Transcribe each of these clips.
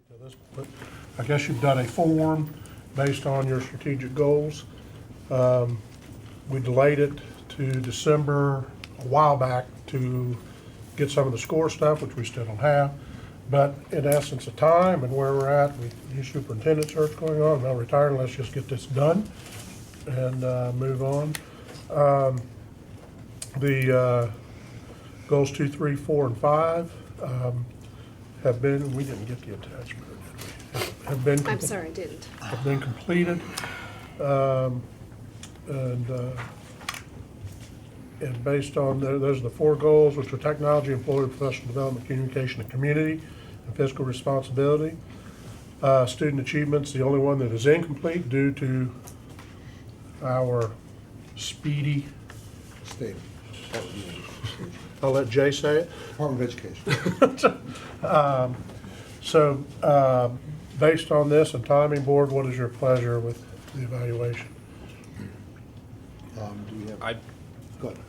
to this, but I guess you've done a form based on your strategic goals. We delayed it to December a while back to get some of the score stuff, which we still don't have. But in essence of time and where we're at, with new superintendent search going on, no retiring, let's just get this done and move on. The goals 2, 3, 4, and 5 have been, we didn't get the attachment, did we? Have been. I'm sorry, I didn't. Have been completed. And based on, those are the 4 goals, which are technology, employee, professional development, communication, and community, and fiscal responsibility. Student achievements, the only one that is incomplete due to our speedy, State. I'll let Jay say it. Department of Education. So, based on this and timing, board, what is your pleasure with the evaluation? Do we have? Go ahead.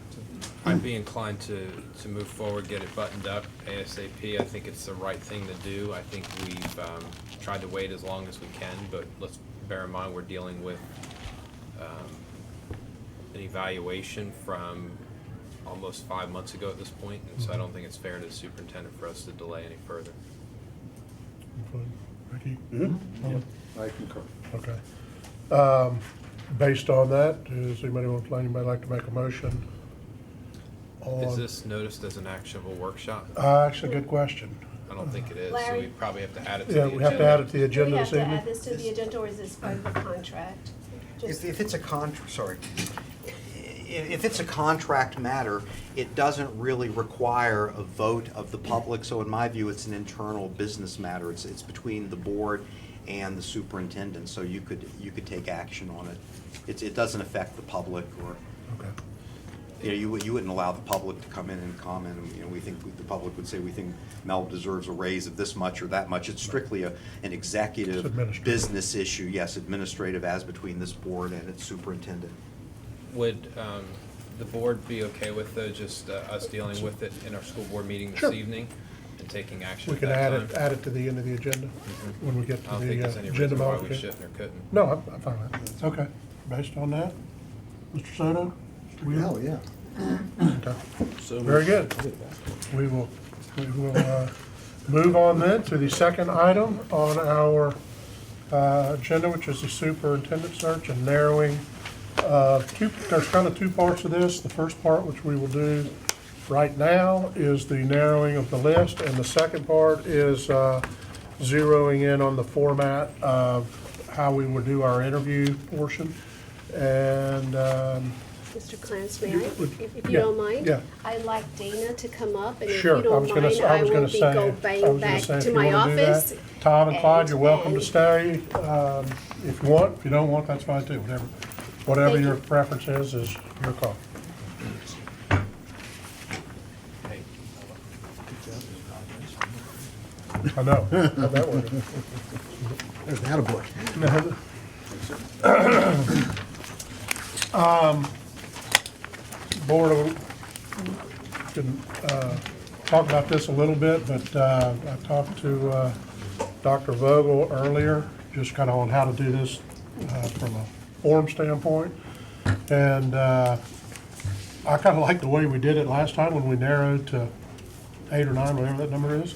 I'd be inclined to move forward, get it buttoned up ASAP. I think it's the right thing to do. I think we've tried to wait as long as we can, but let's bear in mind we're dealing with an evaluation from almost 5 months ago at this point, and so I don't think it's fair to the superintendent for us to delay any further. Ricky? I concur. Okay. Based on that, does anybody like to make a motion on? Is this noticed as an actionable workshop? Actually, good question. I don't think it is, so Larry? we probably have to add it to Yeah, the we have to agenda. add it to the Do we agenda have this to add evening. this to the agenda, or is this part of the contract? Just- If it's a if it's a contract matter, it doesn't really require a vote of the public, so in my view, it's an internal business matter. It's between the board and the superintendent, so you could take action on it. It doesn't affect the public, or, Okay. you wouldn't allow the public to come in and comment, and, we think, the public would say, we think Mel deserves a raise of this much or that much. It's strictly an It's executive administrative. business issue, yes, administrative, as between this board and its superintendent. Would the board be okay with just us dealing with it in our school board meeting this Sure. evening and taking action We at can that time? add it to the end of the agenda when we get I to don't think the there's any agenda reason why we modification. shouldn't or couldn't. No, I'm fine with that. Okay. Based on that, Mr. Soto? Hell, yeah. Okay. Very good. We will move on then to the second item on our agenda, which is the superintendent search and narrowing. There's kind of 2 parts of this. The first part, which we will do right now, is the narrowing of the list, and the second part is zeroing in on the format of how we would do our interview portion. And Mr. Clance, may I, if you yeah, don't mind? yeah. I'd like Dana to come up, and if Sure, you I don't was gonna, mind, I I was will gonna be say, go I was bang gonna back say, if to you my wanna do that. office. Tom and Clyde, you're welcome to and- stay. If you want, if you don't want, that's fine too. Whatever Thank your you. preference is your call. I know, how'd that work? There's the attaboy. Board, we can talk about this a little bit, but I talked to Dr. Vogel earlier, just kind of on how to do this from a form standpoint. And I kind of like the way we did it last time when we narrowed to 8 or 9, whatever that number is,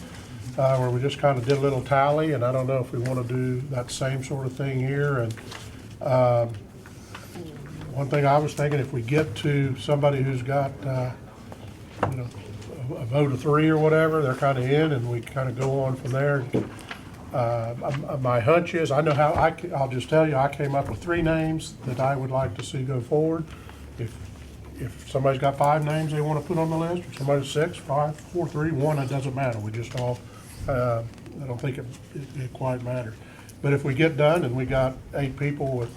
where we just kind of did a little tally, and I don't know if we want to do that same sort of thing here. And one thing I was thinking, if we get to somebody who's got, a vote of 3 or whatever, they're kind of in, and we kind of go on from there. My hunch is, I know how, I'll just tell you, I came up with 3 names that I would like to see go forward. If somebody's got 5 names they want to put on the list, or somebody's 6, 5, 4, 3, 1, it doesn't matter. We just all, I don't think it quite matters. But if we get done and we got 8 people with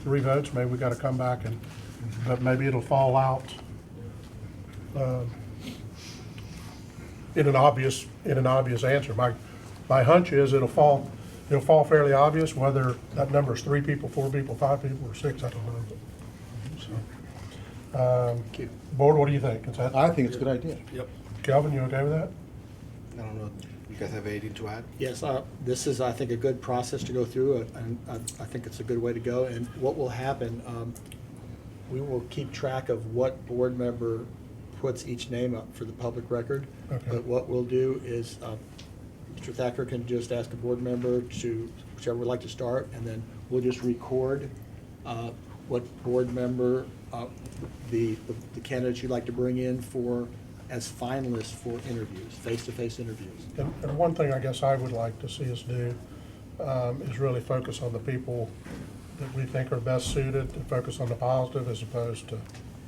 3 votes, maybe we got to come back but maybe it'll fall out in an obvious answer. My hunch is it'll fall fairly obvious whether that number is 3 people, 4 people, 5 people, or 6. I don't know. So, board, what do you think? Is that, I think it's a good idea. Kelvin, you okay with that? I don't know. guys have anything to add? Yes, this is, I think, a good process to go through, and I think it's a good way to go. And what will happen, we will keep track of what board member puts each name up for the public record. Okay. But what we'll do is, Mr. Thacker can just ask a board member to, whichever would like to start, and then we'll just record what board member, the candidates you'd like to bring in for, as finalists for interviews, face-to-face interviews. And one thing I guess I would like to see us do is really focus on the people that we think are best suited, to focus on the positive as opposed to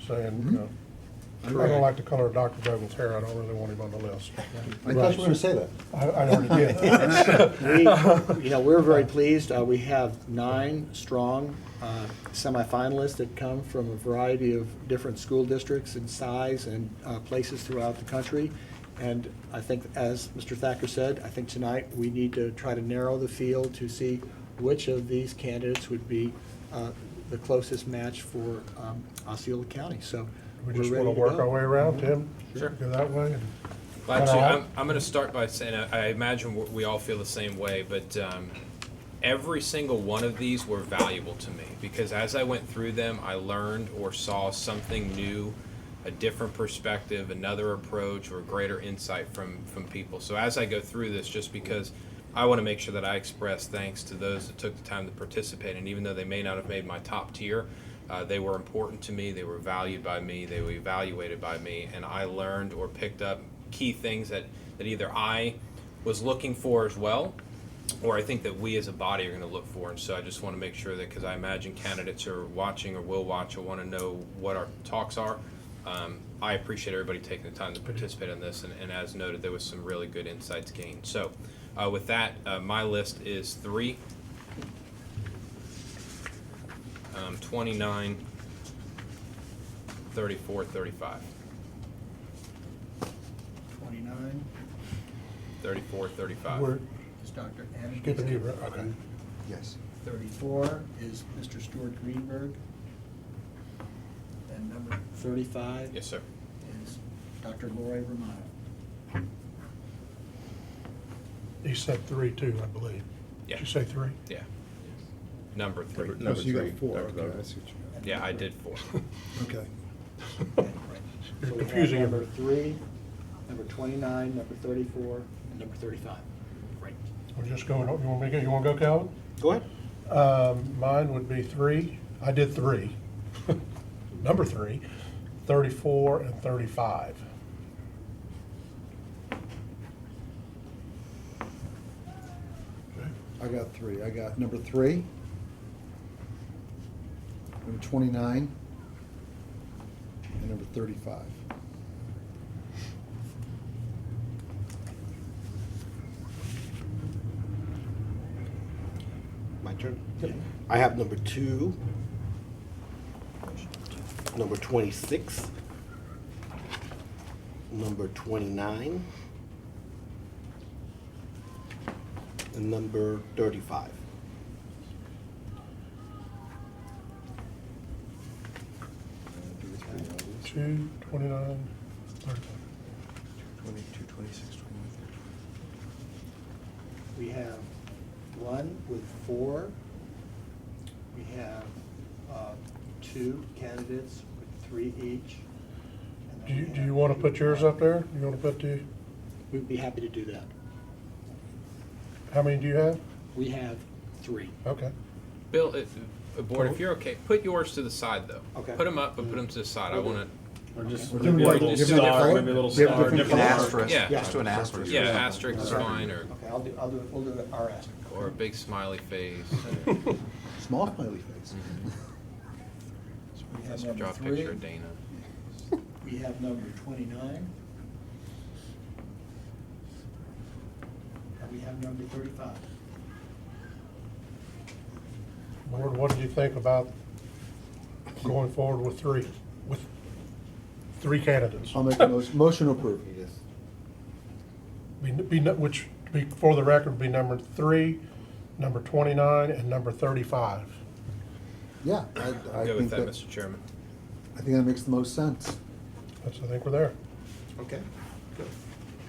saying, you know, I don't like the color of Dr. Vogel's hair, I don't really want him on the list. I thought you were gonna say that. I already did. We, we're very pleased. We have 9 strong semifinalists that come from a variety of different school districts and size and places throughout the country. And I think, as Mr. Thacker said, I think tonight we need to try to narrow the field to see which of these candidates would be the closest match for Osceola County. So We we're just ready want to to work go. our way around, Tim? Sure. Go that way? and- Well, actually, All right. I'm going to start by saying, I imagine we all feel the same way, but every single one of these were valuable to me, because as I went through them, I learned or saw something new, a different perspective, another approach, or greater insight from people. So as I go through this, just because I want to make sure that I express thanks to those that took the time to participate, and even though they may not have made my top tier, they were important to me, they were valued by me, they were evaluated by me, and I learned or picked up key things that either I was looking for as well, or I think that we as a body are going to look for. And so I just want to make sure that, because I imagine candidates are watching or will watch or want to know what our talks are, I appreciate everybody taking the time to participate in this, and as noted, there was some really good insights gained. So with that, my list is 3, 29, 34, 35. 29 34, 35. We're is Dr. Anna. skipping you, right? Okay. Yes. 34 is Mr. Stuart Greenberg. And number 35 Yes, sir. is Dr. Lori Romano. He said 3 too, I believe. Yeah. Did you say 3? Yeah. Number 3. No, so you got 4. Okay, I see what Yeah, I did 4. you- Okay. You're So we have confusing number him. 3, number 29, number 34, and number 35. Right. We're just going, you want me to go, you want to go, Calvin? Go ahead. Mine would be 3. I did 3. Number 3, 34, and 35. I got 3. I got number 3, number 29, and number 35. My turn? Yeah. I have number 2, number 26, number 29, and number 35. Do the 3 others. 2, 29, 35. 22, 26, 29, We have 1 with 4. We have 2 candidates with 3 each. And then we Do you have- want to put yours up there? You want to put We'd be happy to do that. how many do you have? We have 3. Okay. Bill, board, if you're okay, put yours to the side, though. Okay. Put them up, but put them to the side. I want Or just Or maybe do a like little different star, color? maybe a little Do you have star. different An colors? asterisk. Yeah. Let's do an asterisk. to, yeah, asterisk is fine, or Okay, I'll do our asterisk. or a big smiley face. Small smiley face. We have Draw number a 3. picture of Dana. We have number 29. And we have number 35. Board, what did you think about going forward with 3 candidates? I'll make a motion to approve. Which, for the record, would be number 3, number 29, and number 35. Yeah, I I'm good think with that, that, Mr. Chairman. I think that makes the most sense. I think we're there. Okay, good.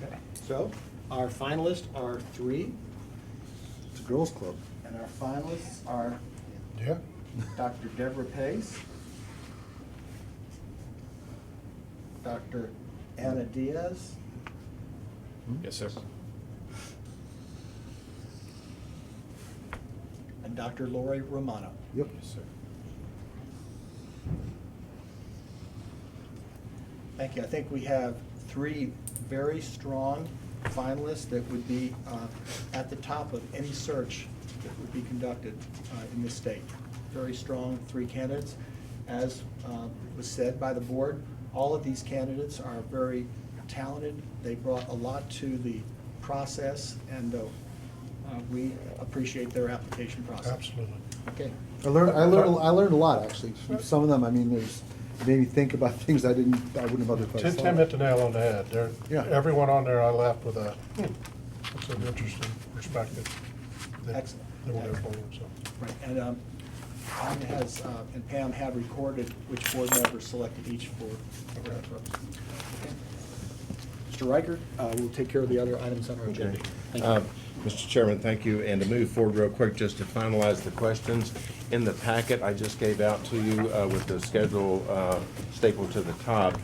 Okay. So, Our finalists are 3, It's a girls' club. and our finalists are Yeah, Dr. Deborah Pace, Dr. Anna Diaz, Yes, sir. and Dr. Lori Romano. Yep. Yes, sir. Thank you. I think we have 3 very strong finalists that would be at the top of any search that would be conducted in this state. Very strong 3 candidates. As was said by the board, all of these candidates are very talented. They brought a lot to the process, and we appreciate their application process. absolutely. Okay. I learned a lot, actually. From some of them, I mean, it made me think about things I wouldn't have otherwise Tim hit the nail on the head. Yeah. Everyone on there I left with a, that's an interesting perspective. that- Excellent. That will go forward, so. Right, and Anna has, and Pam have recorded which board members selected each for that purpose. Okay. Mr. Riker will take care of the other items on our agenda. Thank you. Mr. Chairman, thank you. And to move forward real quick, just to finalize the questions, in the packet I just gave out to you with the schedule stapled to the top,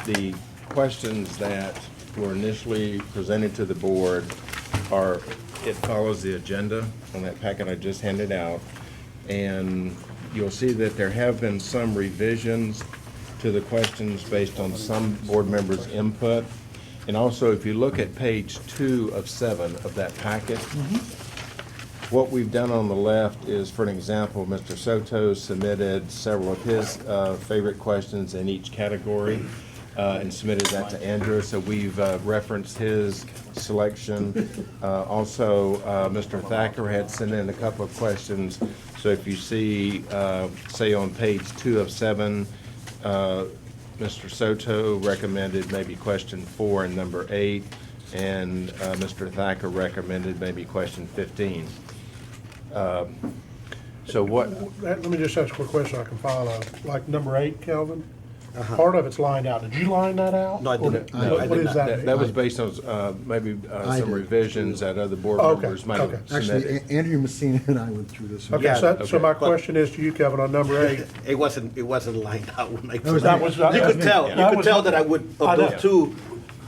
the questions that were initially presented to the board are, it follows the agenda on that packet I just handed out. And you'll see that there have been some revisions to the questions based on some board members' input. And also, if you look at page 2 of 7 of that packet, what we've done on the left is, for an example, Mr. Soto submitted several of his favorite questions in each category and submitted that to Andrew, so we've referenced his selection. Also, Mr. Thacker had sent in a couple of questions, so if you see, say on page 2 of 7, Mr. Soto recommended maybe question 4 and number 8, and Mr. Thacker recommended maybe question 15. So what? Let me just ask a quick question I can follow. Like number 8, Kelvin, part of it's lined out. Did you line that out? No, I Or didn't. what- No, I What did is not. that? That was based on maybe I some did. revisions that other board Okay, members might have okay. Actually, submitted. Andrew Messina and I went through this. Okay, Yeah, so my okay. question is to you, Kevin, on number 8. It wasn't lined out when I. That was- You could tell, that you was- could tell that I would, I of know. those 2,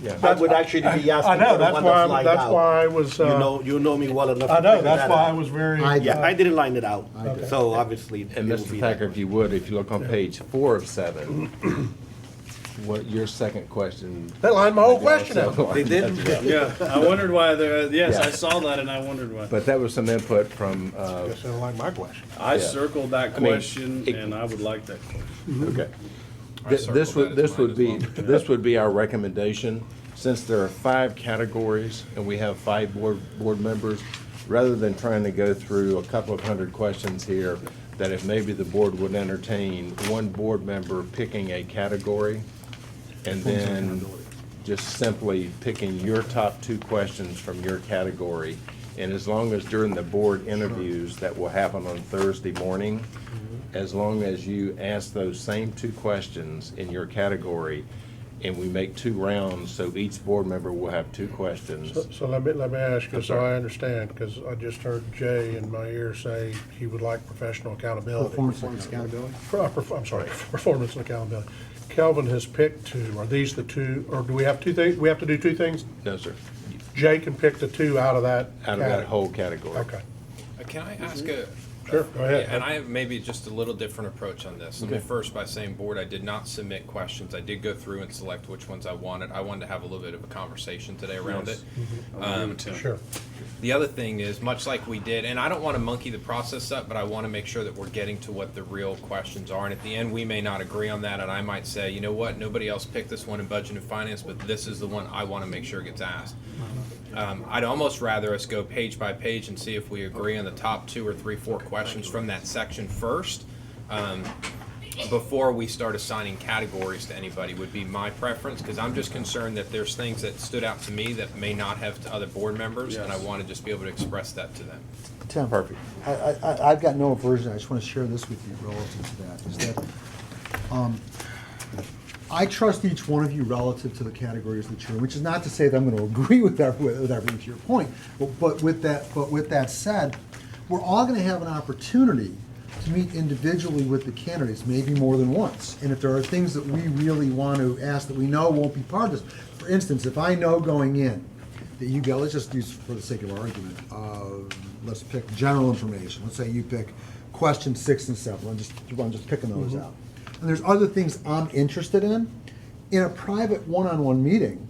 Yeah. I would actually be asking I for know, the that's one why, that's lined out. that's why I was, You know me well enough. I to know, figure that's that why I out. was very. Yeah, I didn't line it out, Okay. so obviously. And it will Mr. be Thacker, that. if you would, if you look on page 4 of 7, what your second question. That lined my whole question out. They did? Yeah, I wondered why there, yes, Yeah. I saw that and I wondered why. But that was some input from, Guess they don't like my question. I yeah. circled that I mean, question it- and I would like that question. okay. I This circled would, that as this would be, mine as well. this would be our recommendation. Since there are 5 categories and we have 5 board members, rather than trying to go through a couple of hundred questions here, that if maybe the board would entertain one board member picking a category and then just simply picking your top 2 questions from your category. And as long as during the board interviews that will happen on Thursday morning, as long as you ask those same 2 questions in your category, and we make 2 rounds, so each board member will have 2 questions. So let me ask you, I'm so sorry. I understand, because I just heard Jay in my ear say he would like professional accountability. Performance accountability. I'm sorry, performance and accountability. Kelvin has picked 2. Are these the 2, or do we have 2 things? We have to do 2 things? No, sir. Jay can pick the 2 out of that Out of that category. whole category. Okay, Can I ask a? Sure, go ahead. And I have maybe just a little different approach on this. Let me first by saying, board, I did not submit questions. I did go through and select which ones I wanted. I wanted to have a little bit of a conversation today around it. I agree with Tim. sure. The other thing is, much like we did, and I don't want to monkey the process up, but I want to make sure that we're getting to what the real questions are. And at the end, we may not agree on that, and I might say, you know what, nobody else picked this one in budget and finance, but this is the one I want to make sure gets asked. I'd almost rather us go page by page and see if we agree on the top 2 or 3, 4 questions from that section first. Before we start assigning categories to anybody would be my preference, because I'm just concerned that there's things that stood out to me that may not have to other board members, and I Yes. want to just be able to express that to them. Tim, Perfect. I've got no aversion, I just want to share this with you relative to that, is that, I trust each one of you relative to the categories that you're in, which is not to say that I'm going to agree with everything to your point. But with that said, we're all going to have an opportunity to meet individually with the candidates, maybe more than once. And if there are things that we really want to ask that we know won't be part of this, for instance, if I know going in that you go, let's just use for the sake of argument, let's pick general information. Let's say you pick question 6 and 7. I'm just picking those out. And there's other things I'm interested in. In a private one-on-one meeting,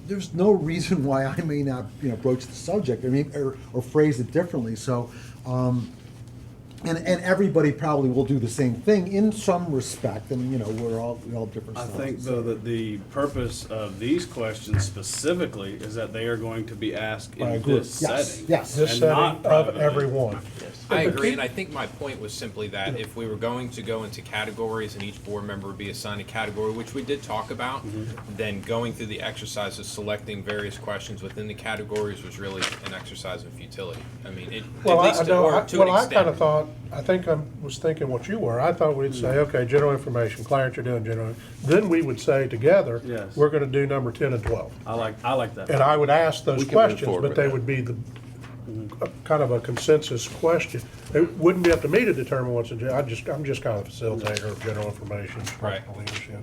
there's no reason why I may not, broach the subject or phrase it differently. So, and everybody probably will do the same thing in some respect. And we all different. I styles. think though that the purpose of these questions specifically is that they are going to be asked I in agree. this Yes, setting. yes. This and setting not of privately. everyone. I agree, and I think my point was simply that if we were going to go into categories and each board member would be assigned a category, which we did talk about, then going through the exercise of selecting various questions within the categories was really an exercise in futility. I mean, Well, at least to an I extent. kind of thought, I think I was thinking what you were. I thought we'd say, okay, general information, Clarence, you're doing general. Then we would say together, Yes. we're going to do number 10 and 12. I like that. And I would ask those We can move questions, forward but with they that. would be kind of a consensus question. It wouldn't be up to me to determine what's in, I'm just kind of a facilitator of general information, practical leadership.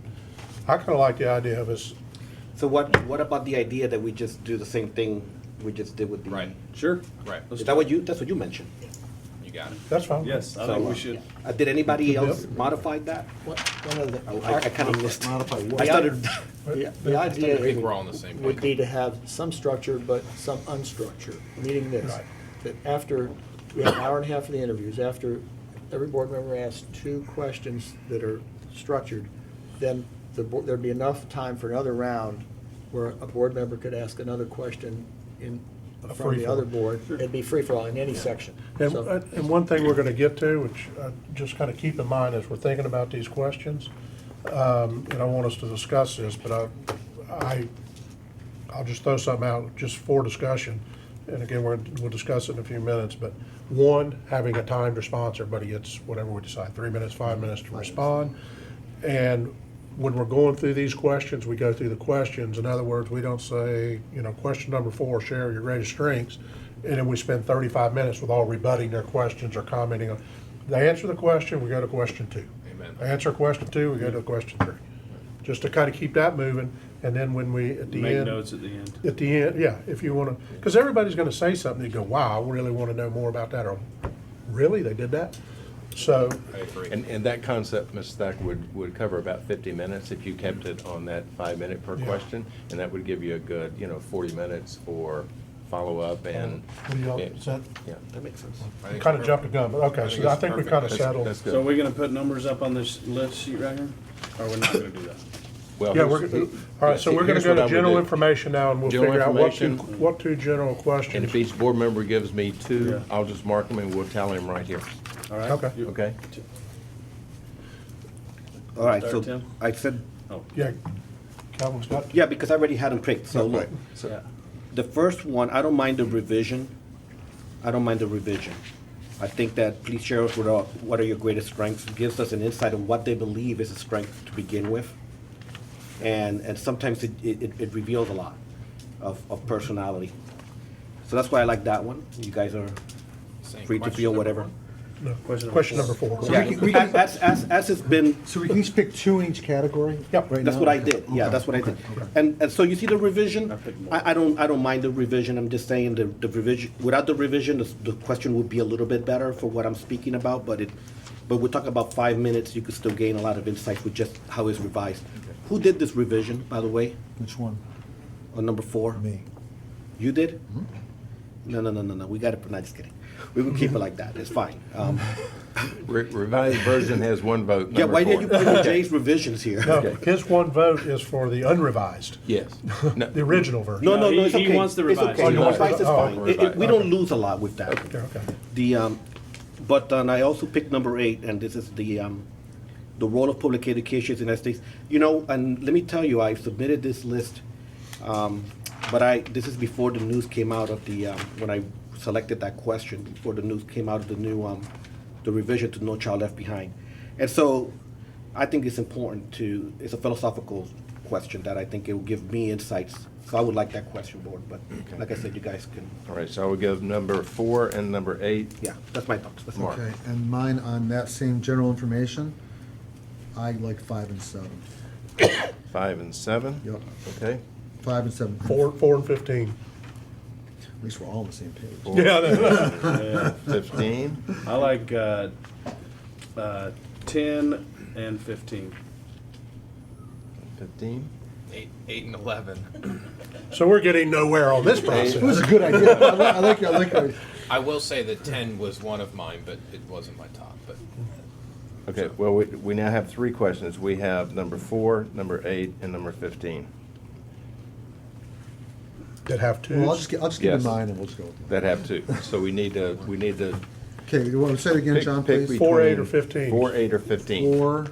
I kind of like the idea of us, So what about the idea that we just do the same thing we just did with the? Right. Sure. Right. Is that that's what you mentioned? You got it. that's fine. Yes, I So, think we should. Did anybody Yep. else modify that? One of the, I kind of missed. Modify what? I started. the idea I think we're all on the same would page. be to have some structure, but some unstructured, meaning this, Right. that after, we have an hour and a half for the interviews, after every board member asks 2 questions that are structured, then there'd be enough time for another round where a board member could ask another question from the free-for-all. other board. It'd be free-for-all in any section. And, So- and one thing we're going to get to, which just kind of keep in mind as we're thinking about these questions, and I want us to discuss this, but I'll just throw something out just for discussion. And again, we'll discuss it in a few minutes, but one, having a timed response, everybody gets whatever we decide, 3 minutes, 5 minutes to respond. And when we're going through these questions, we go through the questions. In other words, we don't say, question number 4, share your greatest strengths, and then we spend 35 minutes with all rebutting their questions or commenting on. They answer the question, we go to question 2. Amen. They answer question 2, we go to question 3. Just to kind of keep that moving, and then when we, at the Make end. notes at the end. At the end, yeah, if you want to, because everybody's going to say something, you go, wow, I really want to know more about that, or really, they did that? So, I agree. And that concept, Ms. Thack, would cover about 50 minutes if you kept it on that 5 minute per Yeah. question. And that would give you a good, 40 minutes for follow-up and. what do y'all, is that, Yeah. That makes sense. I think kind of it's jumped the gun, but okay, so I it's think we perfect. kind of That's- settled. That's So are good. we gonna put numbers up on this list sheet right here? Or we're not gonna do that? Well, Yeah, here's- all right, so we're going to here's go what I to would general do. information now, and we'll General figure out information. what two general And questions. if each board member gives me 2, Yeah. I'll just mark them and we'll tally them right here. All right? Okay. You- Okay? All right, Start, so Tim? I said, Yeah, Calvin's got, yeah, because I already had them picked, so look. Yeah. The first one, I don't mind the revision. I don't mind the revision. I think that please share us what are your greatest strengths. It gives us an insight of what they believe is a strength to begin with. And sometimes it reveals a lot of personality. So that's why I like that one. You guys are Saying free to question feel number whatever. 1? no, Question question number number 4. So Yeah, we can- as it's been. So we can each pick 2 in each category? Yep. right That's now? what I did, yeah, Okay, that's what I okay, did. okay. And so you see the revision, I picked more. I don't mind the revision, I'm just saying the revision, without the revision, the question would be a little bit better for what I'm speaking about, but we're talking about 5 minutes, you could still gain a lot of insight with just how it's revised. Who did this revision, by the way, Which one? on number 4? Me. You did? No, we gotta, no, just kidding. We will keep it like that, it's fine. Revised version has 1 vote. Yeah, number why did 4. you put in Jay's revisions here? No, his 1 vote is for the unrevised, Yes. No, the original version. No, No, it's he okay. wants the It's revised. okay. Oh, you want the- Revised is oh, fine. revised. We don't lose a lot with that. Okay, okay. The, but I also picked number 8, and this is the role of public education in the United States. And let me tell you, I submitted this list, but this is before the news came out of the, when I selected that question, before the news came out of the new, the revision to No Child Left Behind. And so, I think it's important to, it's a philosophical question that I think it will give me insights. So I would like that question, board, but like I said, you guys can, All right, so I will give number 4 and number 8. yeah, that's my thoughts. That's my- Mark. Okay, and mine on that same general information, I like 5 and 7. 5 and 7? Yep, Okay. 5 and 7. 4 and 15. At least we're all on the same page. 4, Yeah. 15, I like 10 and 15. 15. 8 and 11. So we're getting nowhere on this It was process. a good idea. I like it. I will say that 10 was one of mine, but it wasn't my top. But Okay, well, we now have 3 questions. We have number 4, number 8, and number 15 That have twos. Well, I'll just give you Yes. mine and we'll just go with that. that have 2. So we need to Okay, you want to say it again, pick, John, pick please? between 4, 8, or 15? 4, 8, or 15. 4,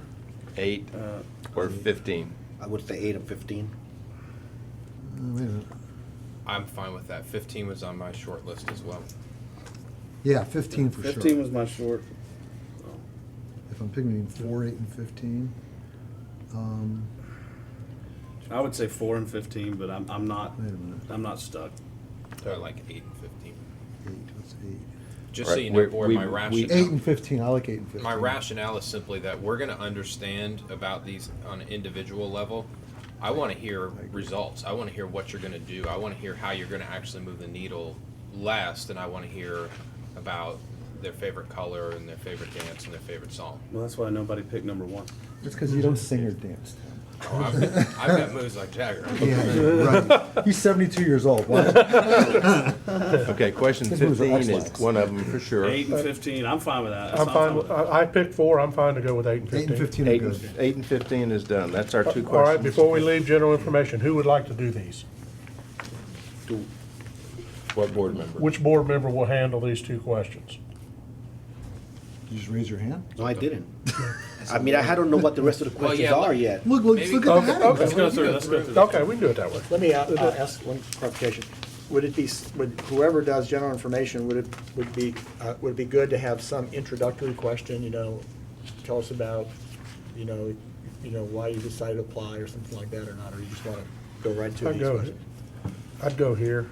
8 or 15. I would say 8 and 15. wait a minute. I'm fine with that. 15 was on my short list as well. Yeah, 15 for sure. 15 was my short. If I'm picking between 4, 8, and 15. I would say 4 and 15, but I'm not. Wait a minute. I'm not stuck. So I like 8 and 15. 8, what's 8? Just Right, so you we're- know, board, we- my we- 8 rationale. and 15, I like 8 and 15. My rationale is simply that we're going to understand about these on an individual level. I want to hear results. I want to hear what you're going to do. I want to hear how you're going to actually move the needle last, and I want to hear about their favorite color and their favorite dance and their favorite song. Well, that's why nobody picked number 1. It's because you don't sing or dance, Tim. Oh, I've got moves like Jagger. Yeah, right. He's 72 years old. Why? Okay, question His moves are 15 is X-lax. one of them for sure. 8 and 15. I'm fine with that. I'm fine, with- I picked 4, I'm fine to go with 8 and 15. 8 and 15 are 8 good. and, 8 and 15 is done. That's our 2 questions. All right, before we leave general information, who would like to do these? What board member? Which board member will handle these 2 questions? You just raise your hand? No, I didn't. I mean, I don't know what the rest of the Well, questions yeah, are let- yet. Look, look Maybe- at the Okay, heading. okay. Let's go through. Let's go through. Okay, we can do it that way. Let me ask one clarification. Would it be, would whoever does general information, would it be good to have some introductory question, you know, tell us about, you know, why you decided to apply or something like that or not, or you just want to go right to these questions? I'd go here.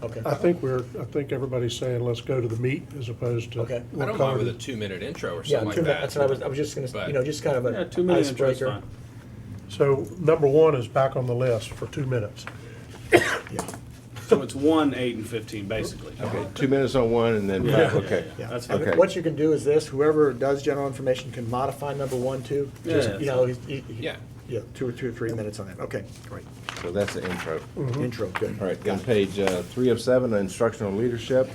Okay. I think everybody's saying, let's go to the meat as opposed to. Okay. I don't mind with a 2-minute intro or Yeah, something like 2 minutes, that. that's what I was just gonna, But- you know, just kind of Yeah, an 2-minute intro is icebreaker. fine. So number 1 is back on the list for 2 minutes. Yeah, So it's 1, 8, and 15, basically. Okay, 2 minutes on one and then Yeah, 5, yeah, okay. yeah. That's And fine. what you can do is this, whoever does general information can modify number 1, 2. Yeah, Just, that's you know, Yeah. yeah, 2 or 3 minutes on that. Okay, great. So that's the intro. Intro, good. All right, on page 3 of 7, instructional leadership.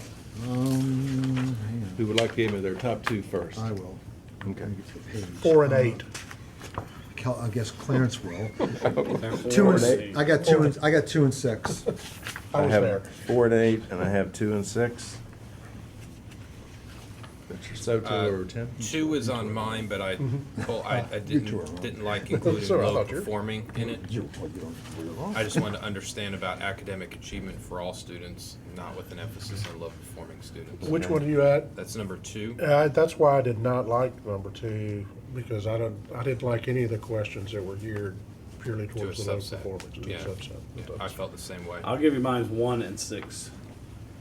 Hang Who would like to give me their top 2 first? on. I will. Okay. Let me get to the page. 4 and 8. I guess Clarence will. 4 2 and and, 8. I got 2 and, I got 2 and 6. I was have there. 4 and 8, and I have 2 and 6. Mr. Soto or Tim? 2 is on mine, but I didn't like including Sorry, I low thought you were- performing in it. You're wrong. I just wanted to understand about academic achievement for all students, not with an emphasis on low performing students. Which one are you at? That's number 2. That's why I did not like number 2, because I didn't like any of the questions that were geared purely To a towards the low subset. performance, to a Yeah. subset. I felt the same way. I'll give you mine 1 and 6.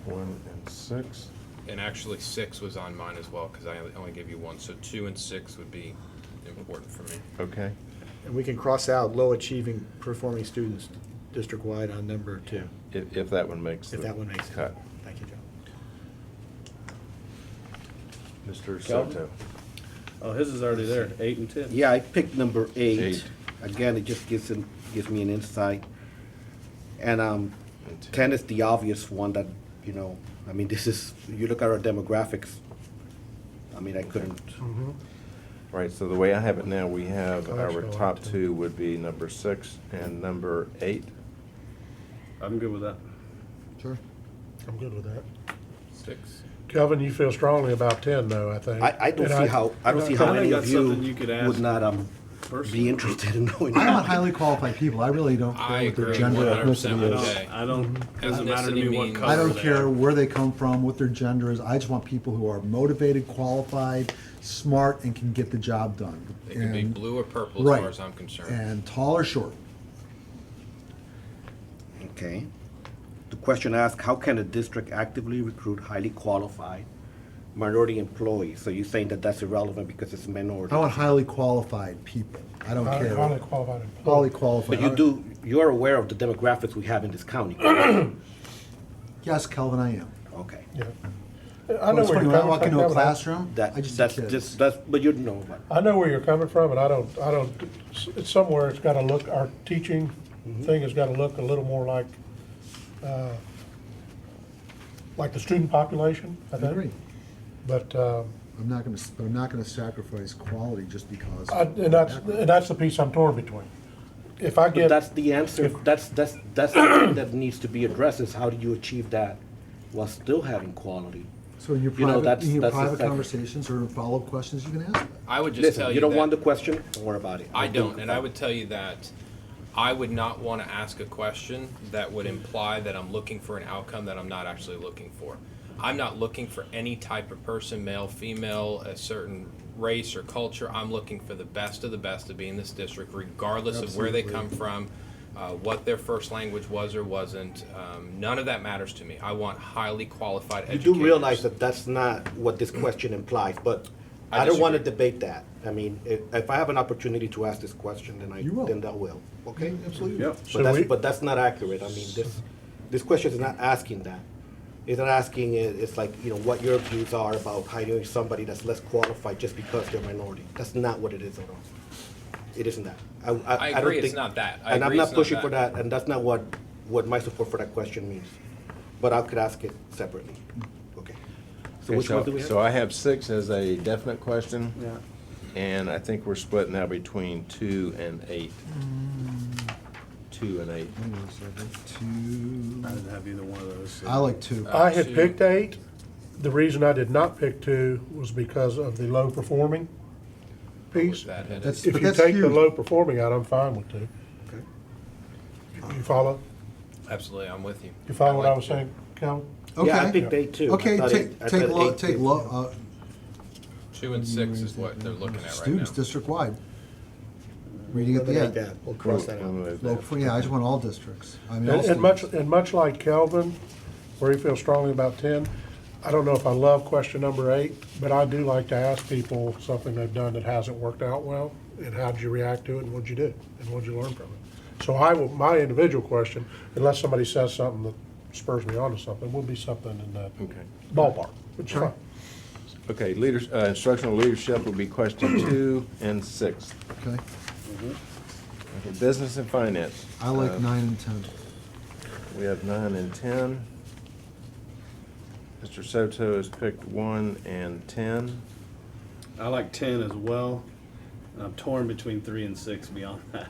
1 and 6. And actually 6 was on mine as well, because I only gave you 1. So 2 and 6 would be important for me. Okay. And we can cross out low achieving performing students district-wide on number 2, If that one makes if the that one makes it. cut. Thank you, John. Mr. Calvin? Soto. Oh, his is already there, 8 and 10. Yeah, I picked number 8. 8. Again, it just gives me an insight. And And 10 is the obvious one that, you know, I mean, this is, you look at our demographics, I mean, I couldn't, Right, so the way I have it now, we have I our actually like top 10. 2 would be number 6 and number 8. I'm good with that. Sure. I'm good with that. 6. Kelvin, you feel strongly about 10 though, I think. I don't And see how, I don't see how I think any of that's something you you could ask. would not, personally. be interested in knowing. I want highly qualified people. I really don't I care what their agree gender, 100% ethnicity with is. Jay. I don't, doesn't matter to me Ethnicity what means- color I don't they care are. where they come from, what their gender is. I just want people who are motivated, qualified, smart, and can get the job done. It could be And- blue or purple right. as far as I'm concerned. And tall or short. Okay. The question asks, how can a district actively recruit highly qualified minority employees? So you're saying that that's irrelevant because it's a minority? I want highly qualified people. I don't care. Highly qualified employee. Highly qualified. But you're aware of the demographics we have in this county? Yes, Kelvin, I am. Okay. Yeah. I know It's where funny, you're when I coming walk from, into a Kevin. classroom, That, I just see that's kids. just, that's, but you know what? I know where you're coming from, and I don't, it's somewhere it's gotta look, our teaching thing has gotta look a little more like the student population, I I think. agree. But, I'm not gonna sacrifice quality just because. and that's the piece I'm torn between. If I But get, that's the answer, that's the thing that needs to be addressed, is how do you achieve that while still having quality? So in your You know, private, that's- in your that's the private second. conversations or follow-up questions, you can ask that. I would just Listen, tell you don't that- want the question, don't worry about it. I I'll do don't, it. and I would tell you that I would not want to ask a question that would imply that I'm looking for an outcome that I'm not actually looking for. I'm not looking for any type of person, male, female, a certain race or culture. I'm looking for the best of the best to be in this district, regardless of where they come from, what their first language was or wasn't. None of that matters to me. I want highly qualified You educators. do realize that that's not what this question implies, but I I don't want to disagree. debate that. I mean, if I have an opportunity to ask this question, You will. then I will, okay? Absolutely. Yep. But that's not accurate. I mean, this question is not asking that. It's not asking, it's like, what your views are about hiring somebody that's less qualified just because they're minority. That's not what it is at all. It isn't that. I don't agree it's think- not that. I And I'm agree not it's not pushing that. for that, and that's not what my support for that question means. But I could ask it separately. Okay. So Okay, which one do we have? So I have 6 as a definite question. Yeah. And I think we're split now between 2 and 8. 2 and 8. Hang on a second. I didn't have either one of those. so- I like two. I had Two. picked 8. The reason I did not pick 2 was because of the low performing piece. That headed. That's- If But you that's take the huge. low performing out, I'm fine with 2. Okay. You follow? Absolutely, I'm with you. You follow what I like was the- saying, Calvin? Yeah, I Okay. picked 8 too. Okay, I thought take, it- I take, thought lo- 8 take, fit. lo- 2 and 6 is what they're looking at right now. students district-wide. Reading at the Eliminate end. that, we'll cross that out. Low, yeah, I just want all districts. I mean, all And much, students. and much like Kelvin, where he feels strongly about 10, I don't know if I love question number 8, but I do like to ask people something they've done that hasn't worked out well, and how did you react to it, and what'd you do, and what'd you learn from it? So my individual question, unless somebody says something that spurs me on to something, will be something in that Okay. ballpark, which is fine. Okay, instructional leadership will be question 2 and 6. Okay, Okay, business and finance. I like 9 and 10. We have 9 and 10. Mr. Soto has picked 1 and 10. I like 10 as well. And I'm torn between 3 and 6 beyond that.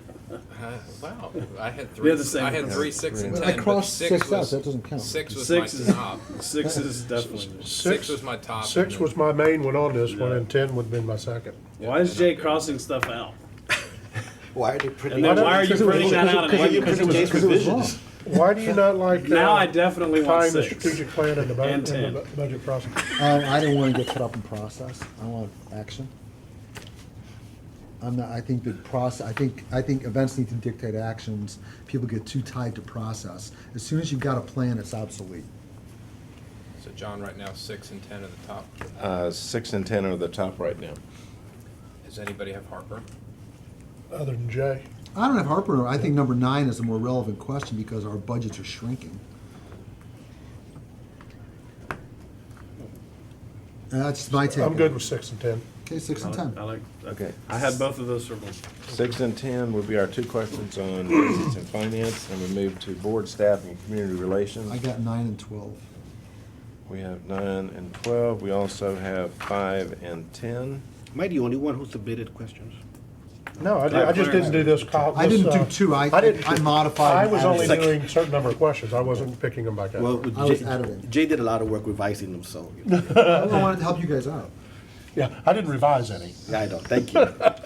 Wow, I had We have 3, the same I had preference. 3, 6, and Well, 10, I but crossed 6 6 out, was, that doesn't count. 6 was 6 my is, top. 6 is definitely. 6 was my top. 6 and was my main one on this one, Yeah. and 10 would have been my second. Why is Jay crossing stuff out? Why are they printing? And then why are you Because it was- printing that out? because and it- because it was- making because it was revisions? Why do you not like Now I definitely want tying the 6. strategic plan and the And budget, 10. and the budget process? I didn't want to get caught up in process. I want action. I'm not, I think the process, I think events need to dictate actions. People get too tied to process. As soon as you've got a plan, it's obsolete. So John, right now, 6 and 10 are the top. 6 and 10 are the top right now. Does anybody have Harper? Other than Jay? I don't have Harper. I think number 9 is a more relevant question because our budgets are shrinking. And that's my take. I'm good with 6 and 10. Okay, 6 and 10. I like, Okay. I had both of those circled. 6 and 10 will be our 2 questions on business and finance, and we move to board, staff, and community relations. I got 9 and 12. We have 9 and 12. We also have 5 and 10. Am I the only one who submitted questions? No, I just didn't do this. I didn't do 2. I modified. I and was only added. doing a certain number of questions. I wasn't picking them back Well, out. I was editing. Jay did a lot of work revising them, so. I wanted to help you guys out. Yeah, I didn't revise any. I don't, thank you.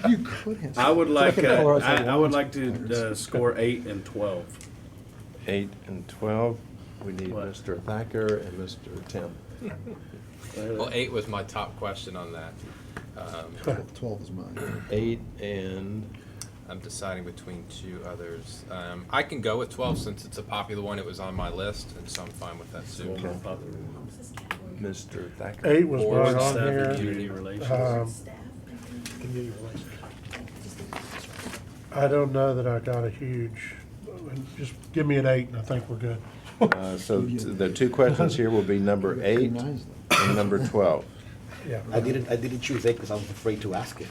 You could have. I would like, Second color outside I would lines. like to score 8 and 12. 8 and 12, we need What? Mr. Thacker and Mr. Tim. Well, 8 was my top question on that. 12 is mine. 8 and, I'm deciding between 2 others. I can go with 12 since it's a popular one. It was on my list, and so I'm fine with that too. Mr. Thacker. 8 was Board, right on Staff and here. community relations. I don't know that I got a huge, just give me an 8 and I think we're good. So the 2 questions here will be number 8 Nines, and number 12. Yeah. I didn't choose 8 because I was afraid to ask it.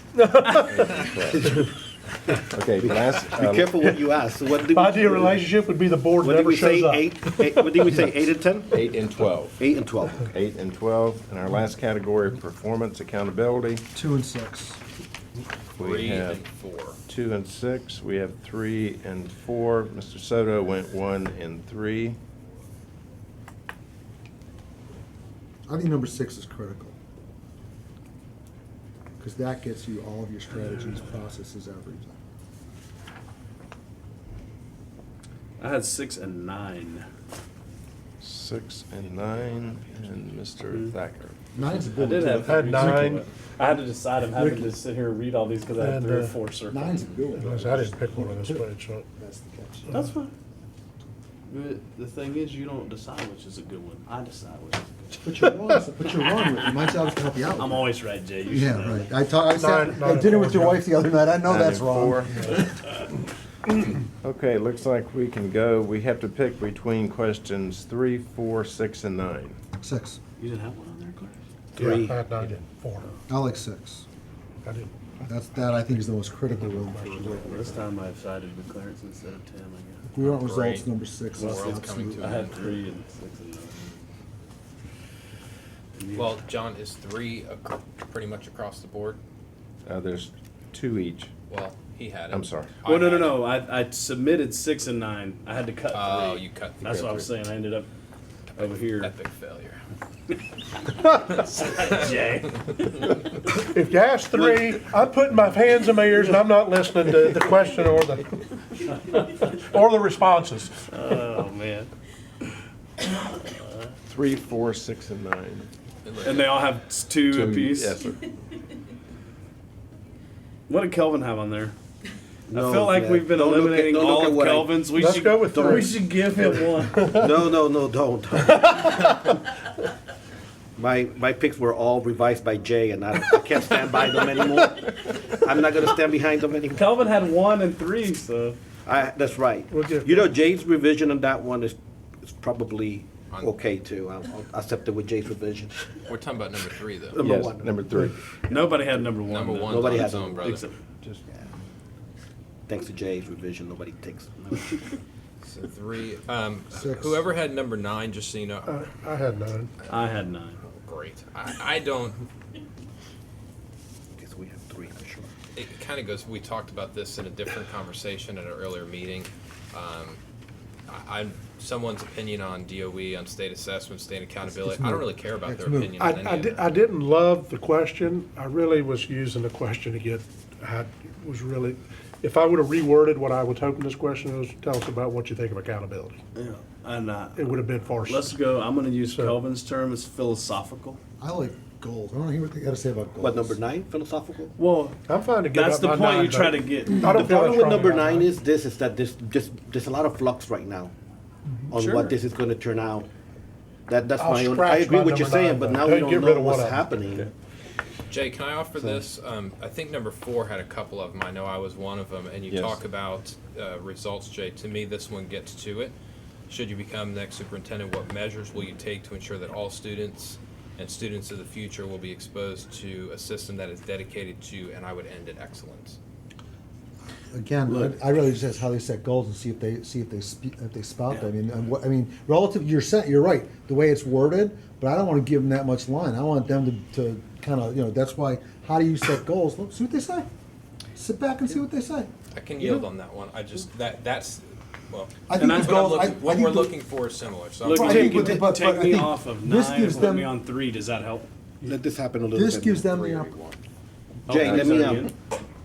Okay, last, Be careful what you ask. So what did we? Ideal relationship would be the board What did never we say, shows up. 8, what did we say, 8 and 10? 8 and 12. 8 and 12. 8 and 12. And our last category, performance accountability. 2 and 6. We 3 have and 4. 2 and 6. We have 3 and 4. Mr. Soto went 1 and 3. I think number 6 is critical. Because that gets you all of your strategies, processes, everything. I had 6 and 9. 6 and 9, and Mr. Thacker. 9's a I good did one. have I had three 9. circled. I had to decide. I'm having Ricky. to sit here and read all these because I had And, 3 or uh, 4 circled. 9's a good one. I didn't pick one on this page, so. That's the catch. That's fine. But the thing is, you don't decide which is a good one. I decide which is a good But you're wrong, but you're wrong with it. My job is to help you out. one. I'm always right, Jay. You should Yeah, know. right. I sat Nine at dinner and with your 4, wife the other night. I know 9 that's and wrong. 4. Okay, looks like we can go. We have to pick between questions 3, 4, 6, and 9. 6. You didn't have one on there, Clarence? Yeah, I had 9 and 4. I like 6. I didn't. That I think is the most critical one. This time I sided with Clarence instead of Tim, I guess. If we want results, Great. number 6 is World's the coming absolute. to I an had end. 3 and 6 and 9. Well, John, is 3 pretty much across the board? There's 2 each. Well, he had it. I'm sorry. I Well, no, had no, it. no. I submitted 6 and 9. I had to cut 3. Oh, you cut That's three. what I was saying. I ended up over here. Epic failure. Jay. If you ask 3, I'm putting my hands in my ears and I'm not listening to the question or the responses. Oh, man. 3, 4, 6, and 9. And they all have 2 apiece? Yes, sir. What did Kelvin have on there? No, I feel like man. we've been Don't look at- eliminating don't look all at of what I- Kelvin's. We Let's should go with 3. We should give him one. No, don't. My picks were all revised by Jay, and I can't stand by them anymore. I'm not gonna stand behind them anymore. Kelvin had 1 and 3, so. That's right. We'll give- You know, Jay's revision on that one is probably On- okay too. I'll accept it with Jay's revision. We're talking about number 3, though. Number Yes, 1. number 3. Nobody had number 1. Number though. 1 Nobody on had its own, number brother. Except Just Thanks to Jay's revision, nobody takes. So 3. 6. Whoever had number 9, just so you know. I had 9. I had 9. Great. I don't. Okay, so we have 3 for sure. It kind of goes. We talked about this in a different conversation at an earlier meeting. I'm someone's opinion on DOE, on state assessment, state accountability. I don't really care about their opinion on any of I that. didn't love the question. I really was using the question to get, I was really, if I would have reworded what I was hoping this question was, tell us about what you think of accountability. Yeah. And It would have been far. let's go. I'm going to use So- Kelvin's term as philosophical. I like goals. I want to hear what they got to say about goals. What, number 9, philosophical? Well, I'm fine to give that's up the my point 9, you try but to get. I don't The feel problem that's with wrong number about 9 mine. is that there's a lot of flux right now on Sure. what this is going to turn out. That's I'll my own. scratch I agree my with what you're number saying, 9, but though. now Hey, we don't get rid know of one what's of them. happening. Jay, can I offer this? I think number 4 had a couple of them. I know I was one of them. And you Yes. talk about results, Jay. To me, this one gets to it. Should you become next superintendent, what measures will you take to ensure that all students and students of the future will be exposed to a system that is dedicated to, and I would end at, excellence? Again, I really just ask how they set goals and see if they spout them. I mean, relative, you're right, the way it's worded, but I don't want to give them that much line. I want them to kind of, that's why, how do you set goals? Look, see what they say. Sit back and see what they say. I can yield on that one. I just, that's, well, I think what these goals, what I we're think looking for is similar. So Look, I I'm think take, with the- but take I me think off of this 9 gives and put them- me on 3. Does that help? let this happen a little This bit. gives them the opportunity. Jay, let me,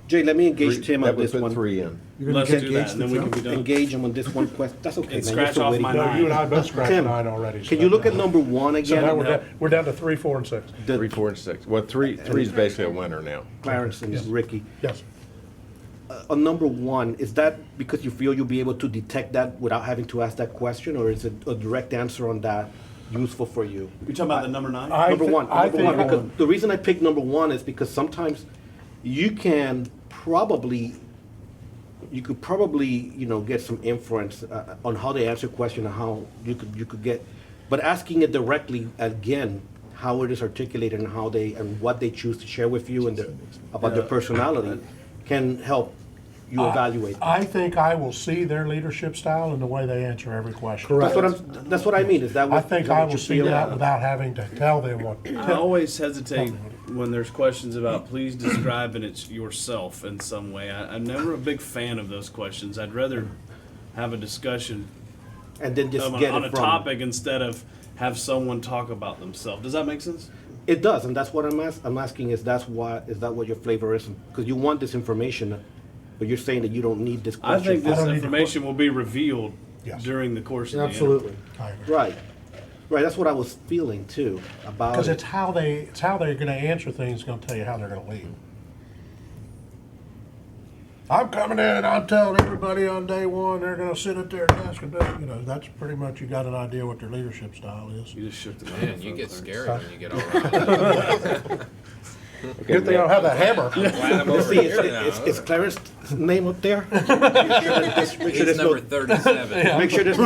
Jay, let me engage Tim That on would this put one. 3 in. You're gonna Let's get do that, engaged and then we with can be them? done. Engage him on this one question. That's okay, And man. You're scratch still off waiting. my No, you and I nine. both scratched Tim, 9 already. so Can you look that- at number one So again? now we're down to 3, 4, and 6. The- 3, 4, and 6. Well, three is basically a winner now. Clarence and Yes. Ricky. Yes. On number one, is that because you feel you'll be able to detect that without having to ask that question, or is it a direct answer on that useful for you? You're talking about the number 9? Number one, think because the reason I picked number one is because sometimes you could probably, get some inference on how they answer a question and how you could get, but asking it directly again, how it is articulated and how and what they choose to share with you and about their personality can help you evaluate. I think I will see their leadership style in the way they answer every question. Correct. That's what I mean, is that what? I think is that I what will you see feel? that without having to tell them what. I always hesitate when there's questions about please describe and it's yourself in some way. I'm never a big fan of those questions. I'd rather have a discussion And then just on get a it from. topic instead of have someone talk about themselves. Does that make sense? It does, and that's what I'm asking, is that what your flavor is? Because you want this information, but you're saying that you don't need this I question. think this don't need to information will be revealed Yes. during the course of the Absolutely. I agree. Right, that's what I was feeling too, about Because it. it's how they're gonna answer things, gonna tell you how they're gonna leave. I'm coming in and I'm telling everybody on day one, they're gonna sit at their desk and do, that's pretty much, you got an idea what their leadership style is. You just shook the Man, you get scary when you get all right. Good thing I don't have that hammer. I'm glad I'm over See, here now. is Clarence's name up there? He's number 37. Make sure there's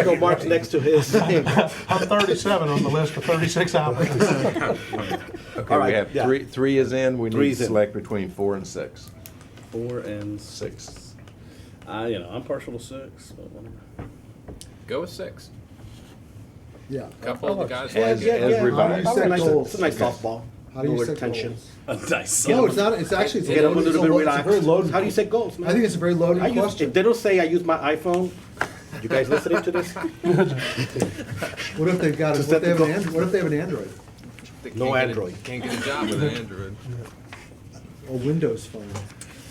no marks next to his name. I'm 37 on the list of 36 applicants. Okay, All right, we have yeah. three is in. We need Three's to in. select between 4 and 6. 4 and 6. I'm partial to 6. But whatever. Go with 6. Yeah. A couple of the guys As- like it. as How revised. do you It's a set nice, goals? it's a nice softball. How do you Lower set tension. goals? A nice No, song. it's not, it's actually, it's Get them a little bit it's relaxed. a very loaded. How do you set goals, man? I think it's a very loaded If question. they don't say I use my iPhone, you guys listening to this? What if they've got, what if they have an Android They No can't get a- Android. Can't get a job with an Android. or Windows phone?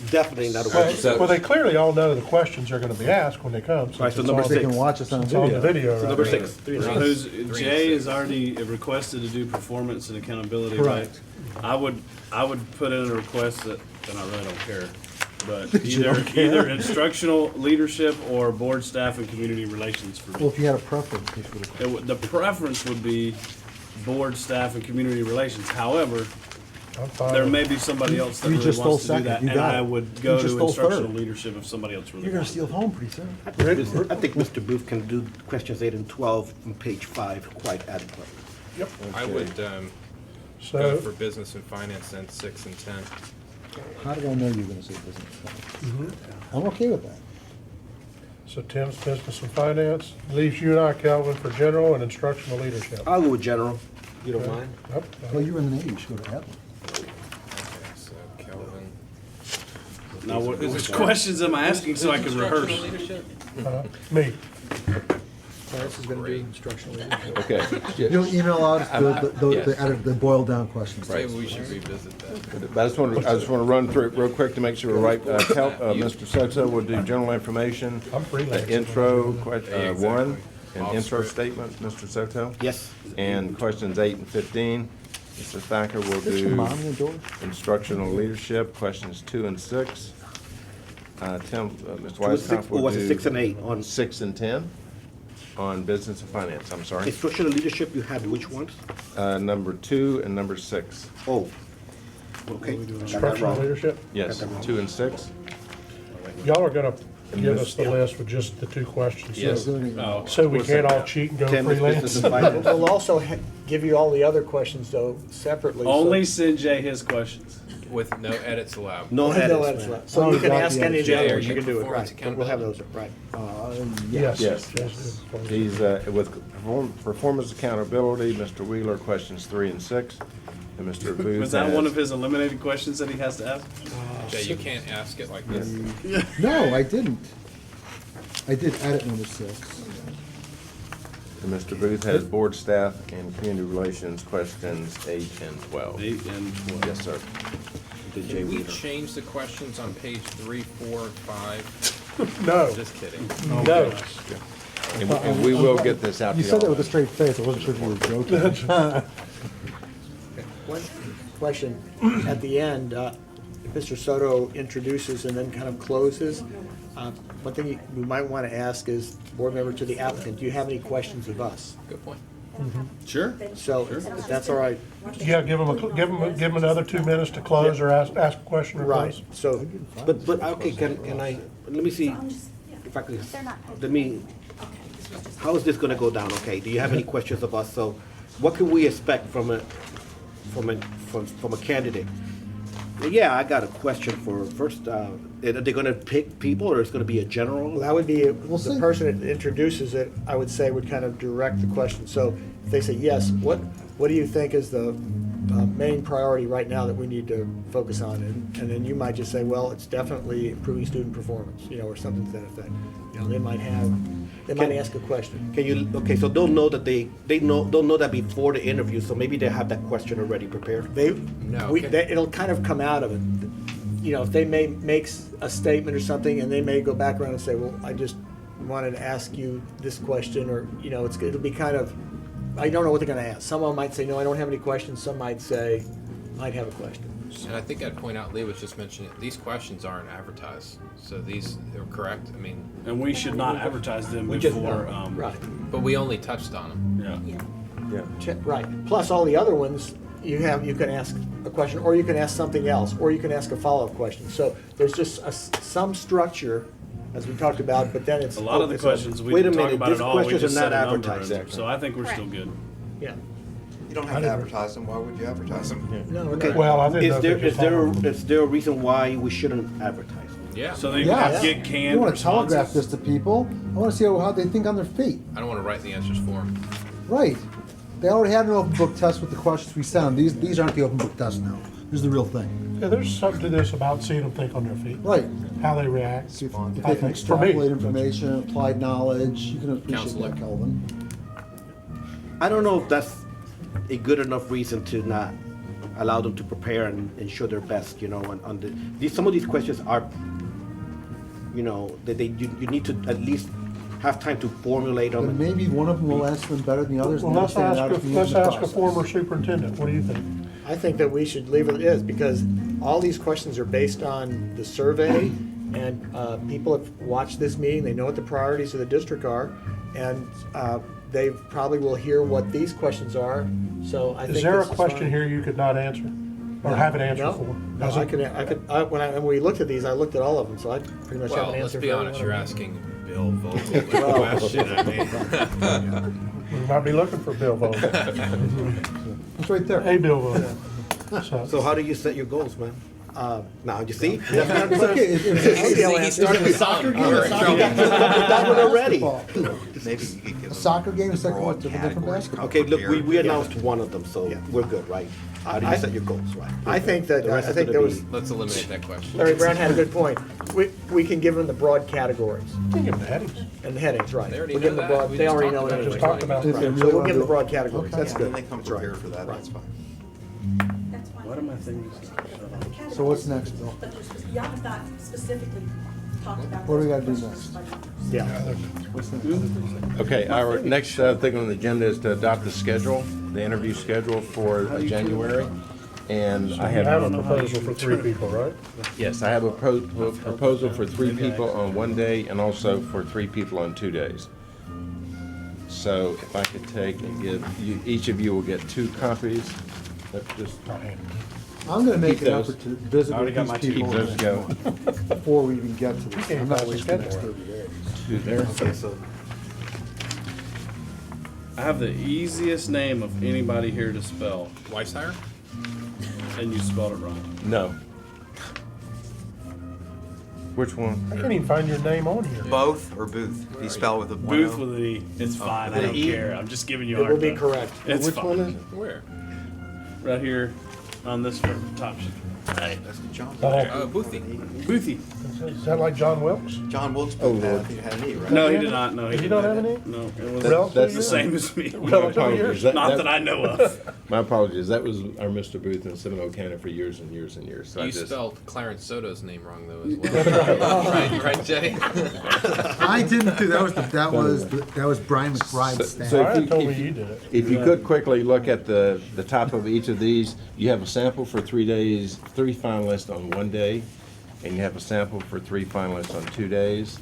Definitely not a Well, website. well, they clearly all know the questions are gonna be asked when they come. since Right, so it's number on- They six. can watch us on It's on the video. video, So right? number 6. Now, who's, Three and Jay 6. has already requested to do performance and accountability, Correct. right? I would put in a request that, and I really don't care, but You don't care? either instructional leadership or board staff and community relations for Well, me. if you had a preference, which would it? The preference would be board staff and community relations. However, I'm fine there with- may be somebody else that You really just stole wants to do second. that, You and got I it. would go You just to stole instructional third. leadership if somebody else really You're gonna wants steal home pretty soon. I think Mr. Booth can do questions 8 and 12 on page 5 quite adequately. Yep. I would go So, for business and finance and 6 and 10. How did I know you were gonna say business? I'm okay with that. so Tim's business and finance, leaves you and I, Calvin, for general and instructional leadership. I'll go with general. You don't Okay. mind? Yep. Well, you're in the Navy, you should go to Admiral. Okay, so Kelvin. Now, which questions am I asking so I can rehearse? Instructional leadership? Me. Clarence is gonna do instructional leadership. Okay. You'll email out Yes. the boiled down questions. Maybe we should revisit that. But I just want to run through it real quick to make sure we're right. Mr. Soto will do general information. I'm freelancing. Intro, Exactly. 1, an Off intro script. statement, Mr. Soto. Yes. And questions 8 and 15. Mr. Thacker will Is your do mom in the door? instructional leadership, questions 2 and 6. Mr. 2 and 6, Weiskopf or will was it 6 and do 8 on 6 and 10 on business and finance, I'm sorry. instructional leadership? You had which ones? Number 2 and number 6. Oh, okay. Got that Instructional wrong. leadership. Yes, 2 and 6. Y'all are gonna give us the list with just the 2 questions. so- Yes. Oh, So we can't all cheat and go 10 is business and freelance. finance. We'll also give you all the other questions though separately. so- only send Jay his questions. With no edits allowed. No No edits, edits man. left. So Oh, you can got ask the any of the Jay, other are ones, you you can do it, performance right. We'll have those, right. Yes. Yes. He's, with performance accountability, Mr. Wheeler, questions 3 and 6. And Mr. Booth Was that one has- of his eliminated questions that he has to ask? Jay, you can't ask it like this. No, I didn't. I did edit number 6. And Mr. Booth has board staff and community relations questions 8 and 12. 8 and 12. Yes, sir. The J. Can we Weaver. change the questions on page 3, 4, and 5? No, Just kidding. no. And we will get this out to You y'all. said that with a straight face, I wasn't sure if you were joking. One question, at the end, Mr. Soto introduces and then kind of closes. One thing you might want to ask is, board member to the applicant, do you have any questions of us? Good point. Sure. So, if that's all right. Yeah, give them another 2 minutes to close or ask a question or Right, close. so, But, okay, can I, let me see, if I could, let me, how is this gonna go down, okay? Do you have any questions of us? So, what can we expect from a candidate? Yeah, I got a question for, first, are they gonna pick people, or it's gonna be a general? well, that would be, We'll the see. person that introduces it, I would say, would kind of direct the question. So, if they say, yes, what do you think is the main priority right now that we need to focus on? And then you might just say, well, it's definitely improving student performance, or something to that effect. They might ask a question. Can you, okay, so they'll know that they'll know that before the interview, so maybe they have that question already prepared? No, okay. It'll kind of come out of it. If they make a statement or something, and they may go back around and say, well, I just wanted to ask you this question, or, it'll be kind of, I don't know what they're gonna ask. Someone might say, no, I don't have any questions. Some might say, might have a question. And I think I'd point out, Lee was just mentioning, these questions aren't advertised. So these are correct. I mean, And we should not advertise them We just, before, right, but we only touched on them. yeah. right. Plus, all the other ones, you can ask a question, or you can ask something else, or you can ask a follow-up question. So there's just some structure, as we talked about, but then it's. A lot of the it's questions, we Wait a didn't talk minute, about these it all, we questions just are said not a number, advertised. and so I think we're still good. Yeah. You don't have to advertise them, why would you advertise them? No, Okay. Well, I didn't know if they Is just followed. there a reason why we shouldn't advertise? Yeah. So they Yes. get You canned want to telegraph responses. this to people. I want to see how they think on their feet. I don't want to write the answers for them. Right. They already had an open book test with the questions we sent them. These aren't the open book tests now. This is the real thing. Yeah, there's something to this about seeing them think on their feet. Right. How they react. See if I they can think, for me. extrapolate information, applied knowledge, you can appreciate Counselor. that, Kelvin. I don't know if that's a good enough reason to not allow them to prepare and show their best, some of these questions are, that you need to at least have time to formulate them. Then maybe one of them will answer them better than the others. Well, and let's they'll stand out ask, at the let's end of the ask a process. former superintendent. What do you think? I think that we should leave it as is, because all these questions are based on the survey, and people have watched this meeting, they know what the priorities of the district are, and they probably will hear what these questions are, so I think Is there a this question fine. here you could not answer or have an answer No, for? no, when we looked at these, I looked at all of them, so I pretty much have Well, an let's answer be for every honest, one you're of them. asking Bill Vogel a question. I mean, We might be looking for Bill Vogel. It's right there. Hey, Bill Vogel. So how do you set your goals, man? Now, you see? It's okay. he started with soccer game. We're in trouble. That one already. Maybe you could give A them soccer game, a second one, broad different category. basketball. Okay, look, we Yeah. announced one of them, so Yeah. we're good, right? How do you set your goals, right? I think that, The rest I is think gonna there was, be- Let's eliminate that question. Larry Brown had a good point. We can give them the broad categories, You can give them the headings. and the headings, right. They already We'll give know them the that. broad- We They just already talked know it about it. anyway. Just talked about If it. they Right, really so we'll wanna give do the it. broad categories, that's And good. then they come prepared for that, that's fine. What am I thinking? So what's next, Bill? But y'all have not specifically talked about. What do we those gotta do questions, next? but- Yeah. What's next? Okay, our next thing on the agenda is to adopt the schedule, the interview schedule for January. And I You have have, a proposal for 3 people, right? yes, I have a proposal for 3 people on one day and also for 3 people on 2 days. So if I could take and give you, each of you will get 2 copies. Let's just I'm gonna make Keep an those. effort to visit already with got my these keep people those going. before we even get to this. can't I'm not pass the wasting the next schedule. 30 days. 2 there. Okay, so I have the easiest name of anybody here to spell, Weishire? and you spelled it wrong. No. Which one? I can't even find your name on here. Both or Booth? Do you spell with a one Booth O? with an E. It's fine. I with an don't E? care. I'm just giving you a It will hard be time. correct. It's Which fine. one is it? Where? Right here on this top sheet. That's John. Boothie. Boothie. Is that like John Wilkes? John Wilkes Oh, Booth had, I Lord. think, had a knee, right? No, he did not. No, he You did don't not. have any? No, it was Relative That's the years? same as me. My apologies. Not that I know of. My apologies. That was our Mr. Booth in Seminole County for years and years and years. So I You just, spelled Clarence Soto's name wrong though as well. right, Jay? I didn't do, that was Brian McBride's So- staff. so if Brian you- told if me you- you did it. if you could quickly look at the top of each of these, you have a sample for 3 days, 3 finalists on 1 day, and you have a sample for 3 finalists on 2 days.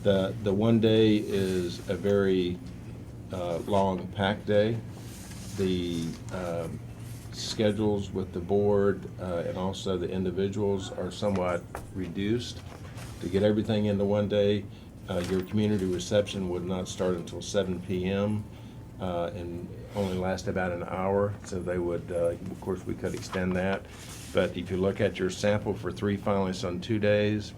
The 1 day is a very long packed day. The schedules with the board and also the individuals are somewhat reduced. To get everything into 1 day, your community reception would not start until 7 p.m. And only last about an hour, so they would, of course, we could extend that. But if you look at your sample for 3 finalists on 2 days,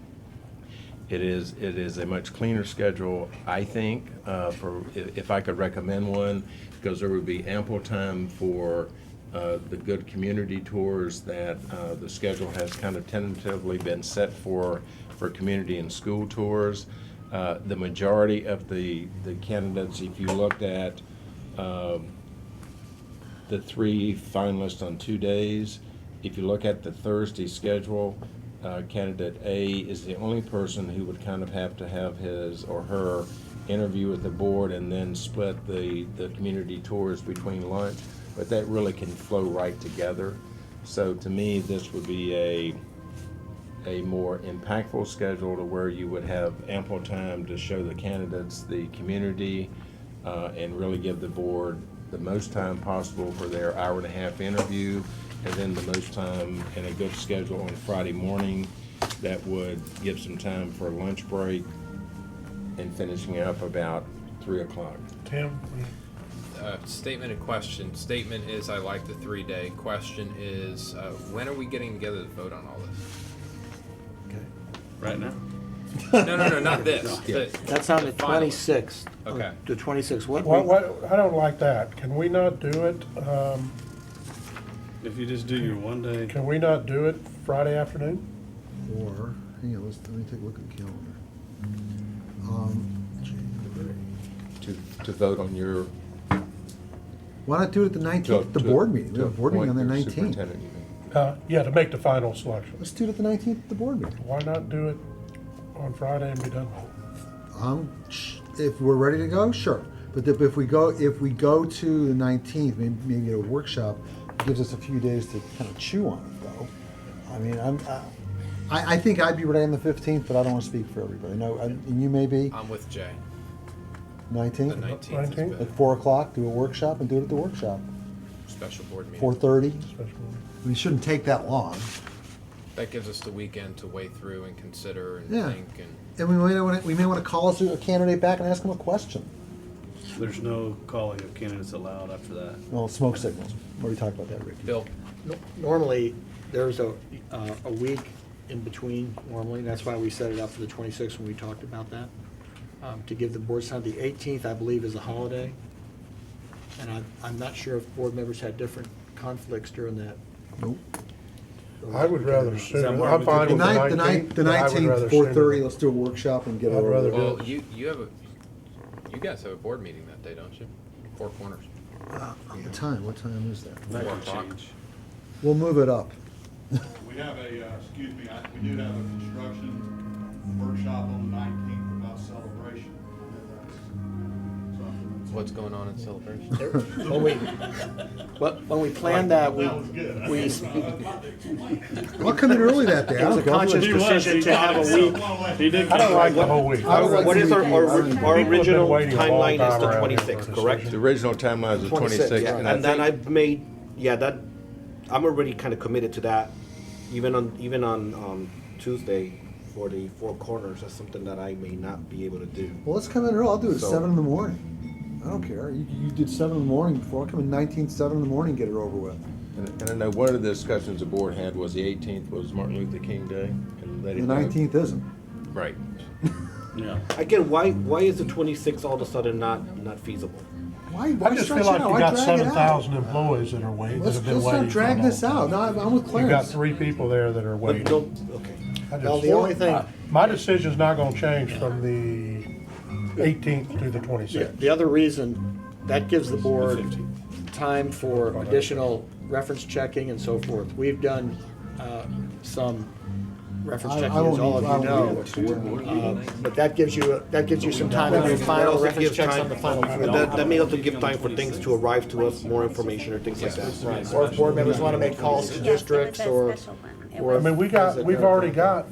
it is a much cleaner schedule, I think, for, if I could recommend one, because there would be ample time for the good community tours that the schedule has kind of tentatively been set for community and school tours. The majority of the candidates, if you looked at the 3 finalists on 2 days, if you look at the Thursday schedule, candidate A is the only person who would kind of have to have his or her interview with the board and then split the community tours between lunch, but that really can flow right together. So to me, this would be a more impactful schedule to where you would have ample time to show the candidates the community and really give the board the most time possible for their hour-and-a-half interview, and then the most time and a good schedule on Friday morning that would give some time for a lunch break and finishing up about 3 o'clock. Tim? Statement and question. Statement is I like the 3-day. Question is when are we getting together to vote on all this? Right now. No, not this. That's on the final. 26th. Okay. The 26th. What, I don't like that. Can we not do it, If you just do your 1 day. can we not do it Friday afternoon? Or, hang on, let me take a look at the calendar. To vote on your. Why not do it at the 19th, the board meeting? We have a board meeting on the appoint your 19th. superintendent, you mean. Yeah, to make the final selection. Let's do it at the 19th, the board meeting. Why not do it on Friday and be done with it? If we're ready to go, sure. But if we go to the 19th, maybe at a workshop, it gives us a few days to kind of chew on it, though. I mean, I think I'd be ready on the 15th, but I don't want to speak for everybody. No, and you may be I'm with Jay. 19th? The 19th is 19th? good. At 4 o'clock, do a workshop and do it at the workshop. Special board meeting. 4:30. Special meeting. I mean, it shouldn't take that long. That gives us the weekend to weigh through and consider and Yeah. think and. And we may want to call a candidate back and ask them a question. There's no calling of candidates allowed after that. Well, smoke signals. We already talked about that, Ricky. Bill, Normally, there's a week in between normally. That's why we set it up for the 26th when we talked about that. To give the board time. The 18th, I believe, is a holiday. And I'm not sure if board members had different conflicts during that. Nope. I would rather sooner. that I'm Martin fine The with the 19th. the but I would 19th, rather 4:30, sooner. let's do a workshop and get it I'd over rather with. do well, you guys have a board meeting that day, don't you? 4 Corners. What time? What time is that? That 4 could o'clock. change. We'll move it up. We have we do have a construction workshop on the 19th about celebration. What's going on in celebration? When we planned that, we I'll come in early that day. it was a conscious He was, decision he to have a got week. He did. I don't like the whole week. I don't like What the is our weekend. original waiting a long timeline is time the around here for 26th, a correct? decision. The original timeline is the 26th, 26th. yeah. and And then think- I've made, I'm already kind of committed to that, even on Tuesday for the 4 Corners. That's something that I may not be able to do. Well, let's come in early. I'll do it at So- 7 in the morning. I don't care. You did 7 in the morning before. I'll come in 19th, 7 in the morning, get it over with. And I know one of the discussions the board had was the 18th was Martin Luther King Day. And they The didn't know- 19th isn't. Right. Yeah. Again, why is the 26th all of a sudden not feasible? Why I just feel like you got 7,000 employees that are waiting, that Let's have been waiting. not drag this out. No, I'm with You Clarence. got 3 people there that are But waiting. no, okay. Well, the only thing, My decision's not gonna change from the 18th to the 26th. the other reason, that gives the board time for additional reference checking and so forth. We've done some reference I checking, won't as all of need- you I won't know. But that gives you some time to do final also reference gives checks time- on the final. But that may also give time for things to arrive to us, more information or things like that. Or if board members want to make calls to districts or. I mean, we've already got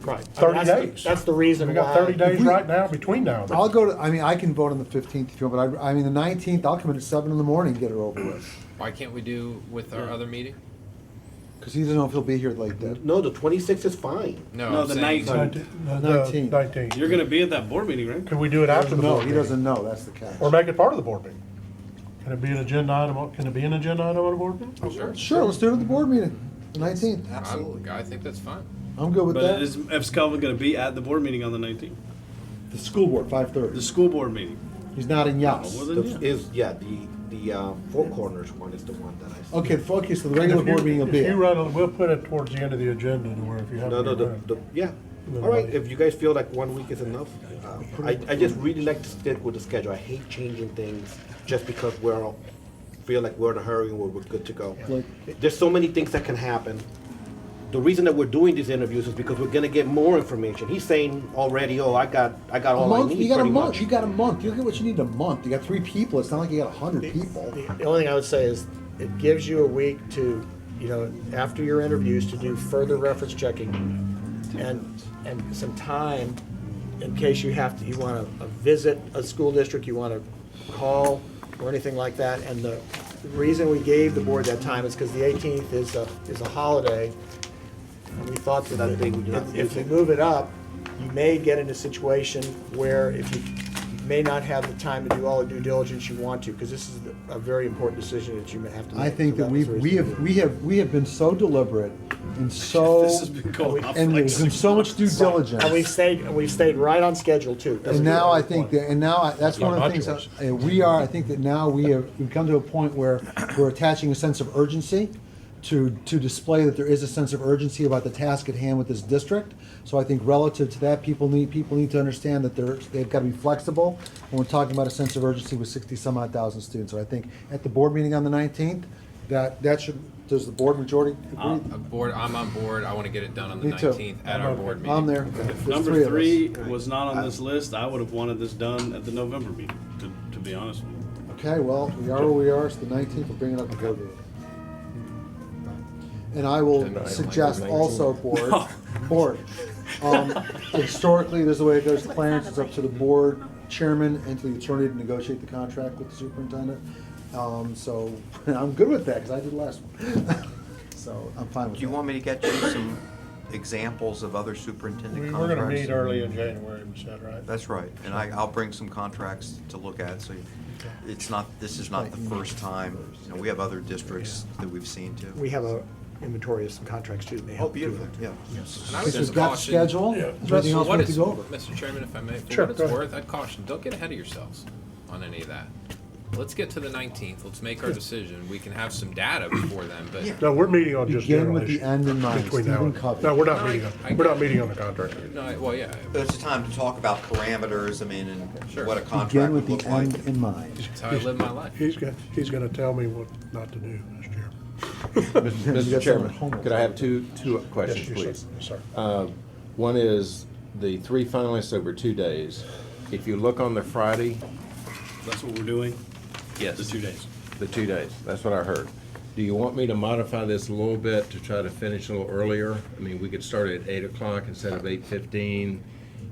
Right. 30 That's the- days. That's the reason We why. got 30 days right now between now and then. I'll go to, I mean, I can vote on the 15th if you want, but I mean, the 19th, I'll come in at 7 in the morning and get it over with. Why can't we do with our other meeting? Because he doesn't know if he'll be here like that. No, the 26th is fine. No, I'm the saying- 19th. The 19th. 19th. You're gonna be at that board meeting, right? Could we do it after the No, board he meeting? doesn't know, that's the catch. Or make it part of the board meeting? Can it be an agenda item, can it be an agenda item on a board meeting? Sure. Sure, let's do it at the board meeting, the 19th. Absolutely. I think that's fine. I'm good with But that. is Kelvin gonna be at the board meeting on the 19th? The school board, The 5:30. school board meeting? He's nodding yes. Well, then, yeah. The Four Corners one is the one that I. Okay, focus, so the regular board meeting will be If you at. run, we'll put it towards the end of the agenda to where if you have. No, to the, yeah. All right, if you guys feel like 1 week is enough, I just really like to stick with the schedule. I hate changing things just because feel like we're in a hurry and we're good to go. There's so many things that can happen. The reason that we're doing these interviews is because we're gonna get more information. He's saying already, oh, I got A all I month, need you got a pretty month, much. you got a month, you'll get what you need in a month. You got 3 people, it's not like you got 100 people. The only thing I would say is, it gives you a week to, after your interviews, to do further reference checking and some time in case you want to visit a school district, you want to call or anything like that. And the reason we gave the board that time is because the 18th is a holiday. And we thought that if you move it up, you may get in a situation where if you may not have the time to do all the due diligence you want to, because this is a very important decision that you may have to make. I think So that was the reason. we have been so deliberate and so, This has been going off and like there's been 6 so much due diligence. And we've stayed right on schedule too. And now I think that, that's one of the Not things, yours. I think that now we've come to a point where we're attaching a sense of urgency to display that there is a sense of urgency about the task at hand with this district. So I think relative to that, people need to understand that they've got to be flexible when we're talking about a sense of urgency with 60-some-odd thousand students. So I think at the board meeting on the 19th, that should, does the board majority agree? I'm on board. I want to get it done on the Me too. 19th at our board meeting. I'm there. If There's number 3 of us. 3 was not on this list, I would have wanted this done at the November meeting, to be honest with you. Okay, well, we are where we are, it's the 19th, we'll bring it up to board meeting. And I will Denied, suggest like, also, board, historically, there's the way it goes, Clarence, it's up to the board chairman and to the attorney to negotiate the contract with the superintendent. So, I'm good with that, because I did the last one. So, I'm fine with that. Do you want me to get you some examples of other superintendent We're contracts? gonna meet early in January, we said, right? That's right, and I'll bring some contracts to look at, so this is not the first time. We have other districts that we've seen too. We have a inventory of some contracts too. that may Oh, help too. beautiful, yeah. And I would This has just got caution. schedule, Yeah. is there anything else we What have to is- go over? Mr. Chairman, if I may, for Sure, what it's go ahead. worth, I'd caution, don't get ahead of yourselves on any of that. Let's get to the 19th, let's make our decision. We can have some data before then, but No, we're meeting on just Begin general with the issues end in mind, between now Stephen and- Covey. No, we're not No, meeting, I we're not get it. meeting on the contract. no, well, yeah, But it's a time to talk about parameters, and Sure. what a contract Begin would with look the like. end in mind. that's how I live my life. He's gonna tell me what not to do this year. You Mr. got Chairman, some homework. could I have two questions, Yes, please? yes, sir. One is the 3 finalists over 2 days. If you look on the Friday, That's what we're doing? Yes. The 2 days. the 2 days, that's what I heard. Do you want me to modify this a little bit to try to finish a little earlier? I mean, we could start at 8 o'clock instead of 8:15.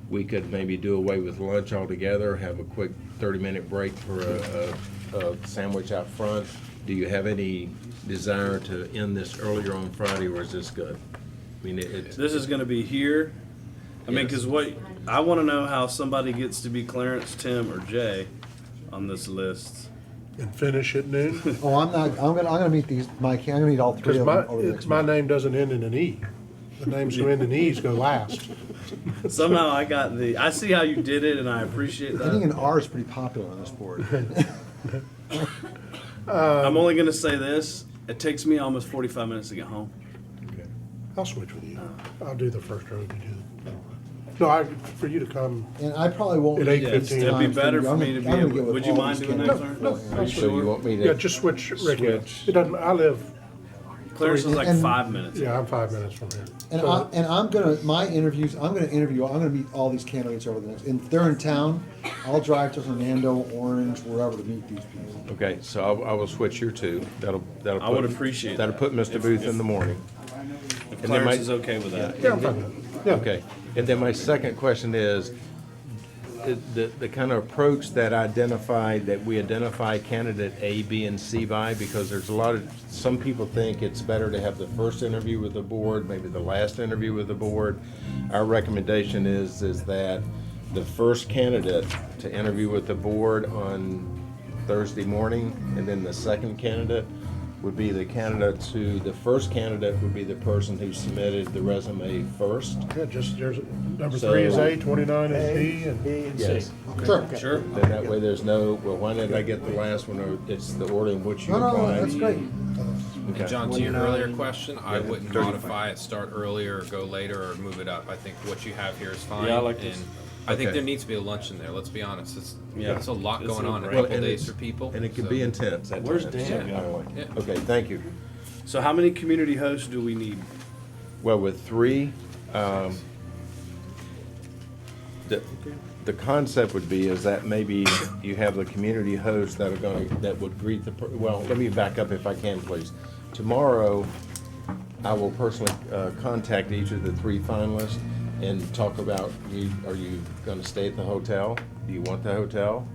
We could maybe do away with lunch altogether, have a quick 30-minute break for a sandwich out front. Do you have any desire to end this earlier on Friday, or is this good? I mean, it's. This is gonna be here. I mean, Yes. cause I wanna know how somebody gets to be Clarence, Tim, or Jay on this list. And finish at noon? Oh, I'm gonna meet these, Mike, I'm gonna meet all 3 Because of them over the next my month. name doesn't end in an E. The names go end in E's go last. Somehow I see how you did it, and I appreciate Hitting an that. R is pretty popular on this board. I'm only gonna say this, it takes me almost 45 minutes to get home. Okay. I'll switch with you. I'll do the first row, you do the. No, for you to come. And I probably won't. At need 8:15. this It'd be time better you. for I'm me to gonna- be I'm gonna able, get with would you all mind these doing that, candidates. Clarence? No, So you want me to? Yeah, just switch, Ricky. Switch. It doesn't, I live, Clarence is like And- 5 minutes. yeah, I'm 5 minutes from here. And So- I'm gonna meet all these candidates over the next, and if they're in town, I'll drive to Hernando, Orange, wherever to meet these people. Okay, so I will switch your two. That'll I would appreciate That'll that. put Mr. Booth in the morning. If And then Clarence my- is okay with that. Yeah, I'm fine with it. Yeah. Okay, and then my second question is, the kind of approach that we identify candidate A, B, and C by, because there's some people think it's better to have the first interview with the board, maybe the last interview with the board. Our recommendation is that the first candidate to interview with the board on Thursday morning, and then the second candidate would be the first candidate would be the person who submitted the resume first. Yeah, just, there's, number So- 3 is A, 29 is B, and. B and Yes. C. Sure. Sure. Then that way there's no, well, why did I get the last one, or it's the order in which you No, applied. that's great. Okay. And John, to your earlier question, I Yeah, wouldn't 35. modify it, start earlier or go later or move it up. I think what you have here is fine. Yeah, I like this. And I think Okay. there needs to be a lunch in there, let's be honest. Yeah. It's a lot It's going a on in a break. couple and days it's- for people. And it can so- be intense at Where's times. Dan by the way. Yeah. Okay, thank you. So how many community hosts do we need? Well, with 3, the concept would be is that maybe you have the community hosts that would greet well, let me back up if I can, please. Tomorrow, I will personally contact each of the 3 finalists and talk about, are you gonna stay at the hotel? Do you want the hotel?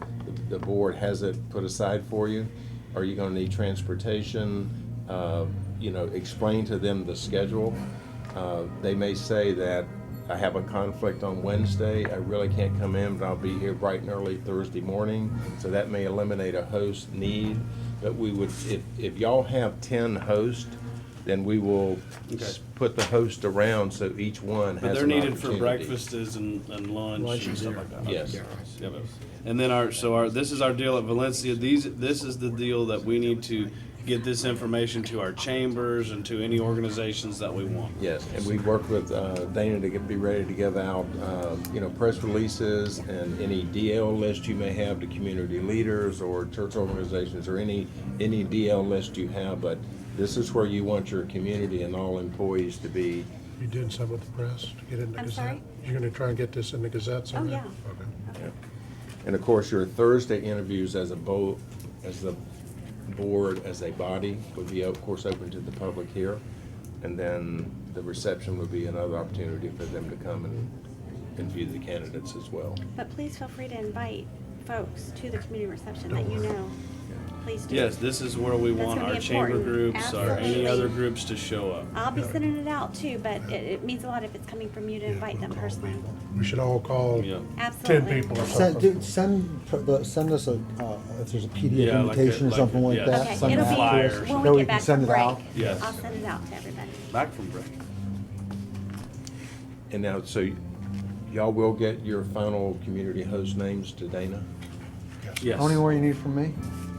The board has it put aside for you. Are you gonna need transportation? Explain to them the schedule. They may say that I have a conflict on Wednesday, I really can't come in, but I'll be here bright and early Thursday morning, so that may eliminate a host need. But we would, if y'all have 10 hosts, then we will put the host around so each one But has they're an needed for opportunity. breakfasts and lunch and stuff like that. Yes. Yeah, but- And then this is our deal at Valencia. This is the deal that we need to get this information to our chambers and to any organizations that we want. Yes, and we work with Dana to be ready to give out, press releases and any DL list you may have to community leaders or church organizations or any DL list you have, but this is where you want your community and all employees to be. You doing some with the press to get in the I'm Gazette? sorry? You're gonna try and get this in the Gazette someday? yeah. Okay. And of course, your Thursday interviews as the board, as a body, would be, of course, open to the public here. And then the reception would be another opportunity for them to come and view the candidates as well. But please feel free to invite folks to the community reception that you know. Please do. Yes, this is where we That's want gonna our be chamber important. groups or any Absolutely. other groups to show up. I'll be sending it out too, but it means a lot if it's coming from you to invite them personally. We should all call Yeah. 10 Absolutely. people or Send, something. send us if there's a PDF Yeah, like invitation or something like yeah. that. Okay, send it'll that to flyer us. or be That when we we get can back send from it break. out. Yes. I'll send it out to everybody. Back from break. And now, so y'all will get your final community host names to Dana? Yes. How many more you need from me?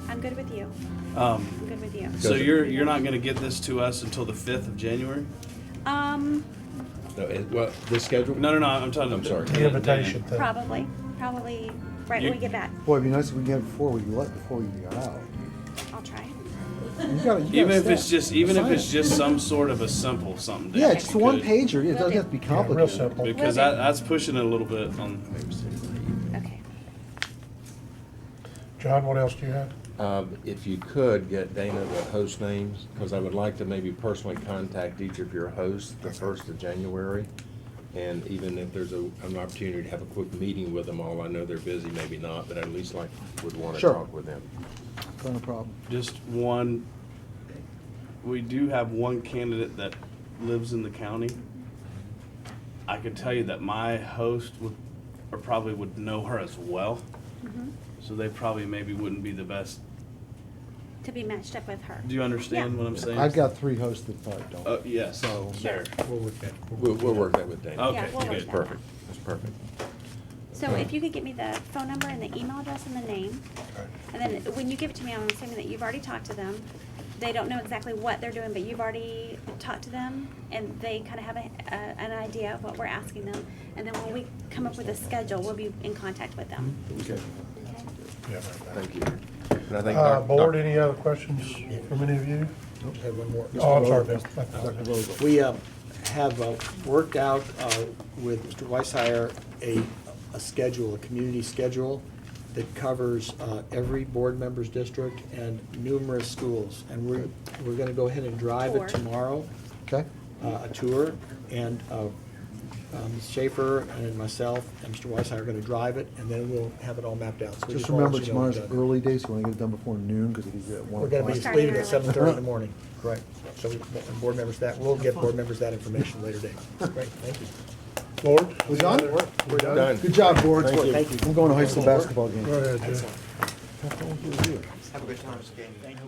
I'm good with you. Um, I'm good with you. so you're not gonna get this to us until the 5th of January? No, well, the schedule? No, I'm talking. I'm sorry. The invitation thing. Probably right when we get back. Boy, it'd be nice if we get it before we got out. I'll try. You gotta Even if it's staff. just Sign it. some sort of a something. Dan, Yeah, if it's you a one could. pager. It doesn't have to be Yeah, real complicated. simple. Because Will do. that's pushing it a little bit on. Okay. John, what else do you have? If you could get Dana the host names, because I would like to maybe personally contact each of your hosts the 1st of January. And even if there's an opportunity to have a quick meeting with them all, I know they're busy, maybe not, but I at least would want to Sure. talk with them. No problem. Just one. We do have one candidate that lives in the county. I could tell you that my host probably would know her as well. Mm-hmm. So they probably maybe wouldn't be the best to be matched up with her. Do you understand Yeah. what I'm saying? I've got 3 hosts that probably don't. Yes, So, there. we'll work that. We'll work that with Dana. Okay, Yeah, we'll work good. that. Perfect, that's perfect. So if you could give me the phone number and the email address and the name, and then when you give it to me, I'm assuming that you've already talked to them. They don't know exactly what they're doing, but you've already talked to them, and they kind of have an idea of what we're asking them. And then when we come up with a schedule, we'll be in contact with them. Okay, Okay? Yeah. thank you. And I think Board, any other questions from any of you? Nope, have one more. Oh, I'm sorry, Bill. Dr. Vogel. We have worked out with Mr. Weishire a schedule, a community schedule that covers every board member's district and numerous schools. And we're going to go ahead and drive Tour. it tomorrow, Okay? a tour. And Ms. Schaefer and myself and Mr. Weishire are going to drive it, and then we'll have it all mapped out. So we Just wanna let remember, you know what tomorrow's we're doing. early day, so you want to get it done before noon, because if you get 1 We're going to be o'clock. leaving at Starting 7:30 in the morning. Correct. So board members we'll get board members that information later date. Great, thank you. Board? We done? We're done? Done. Good job, board. Thank you. I'm going to high school basketball game. Go ahead, Jay. Have a good time, Skanky.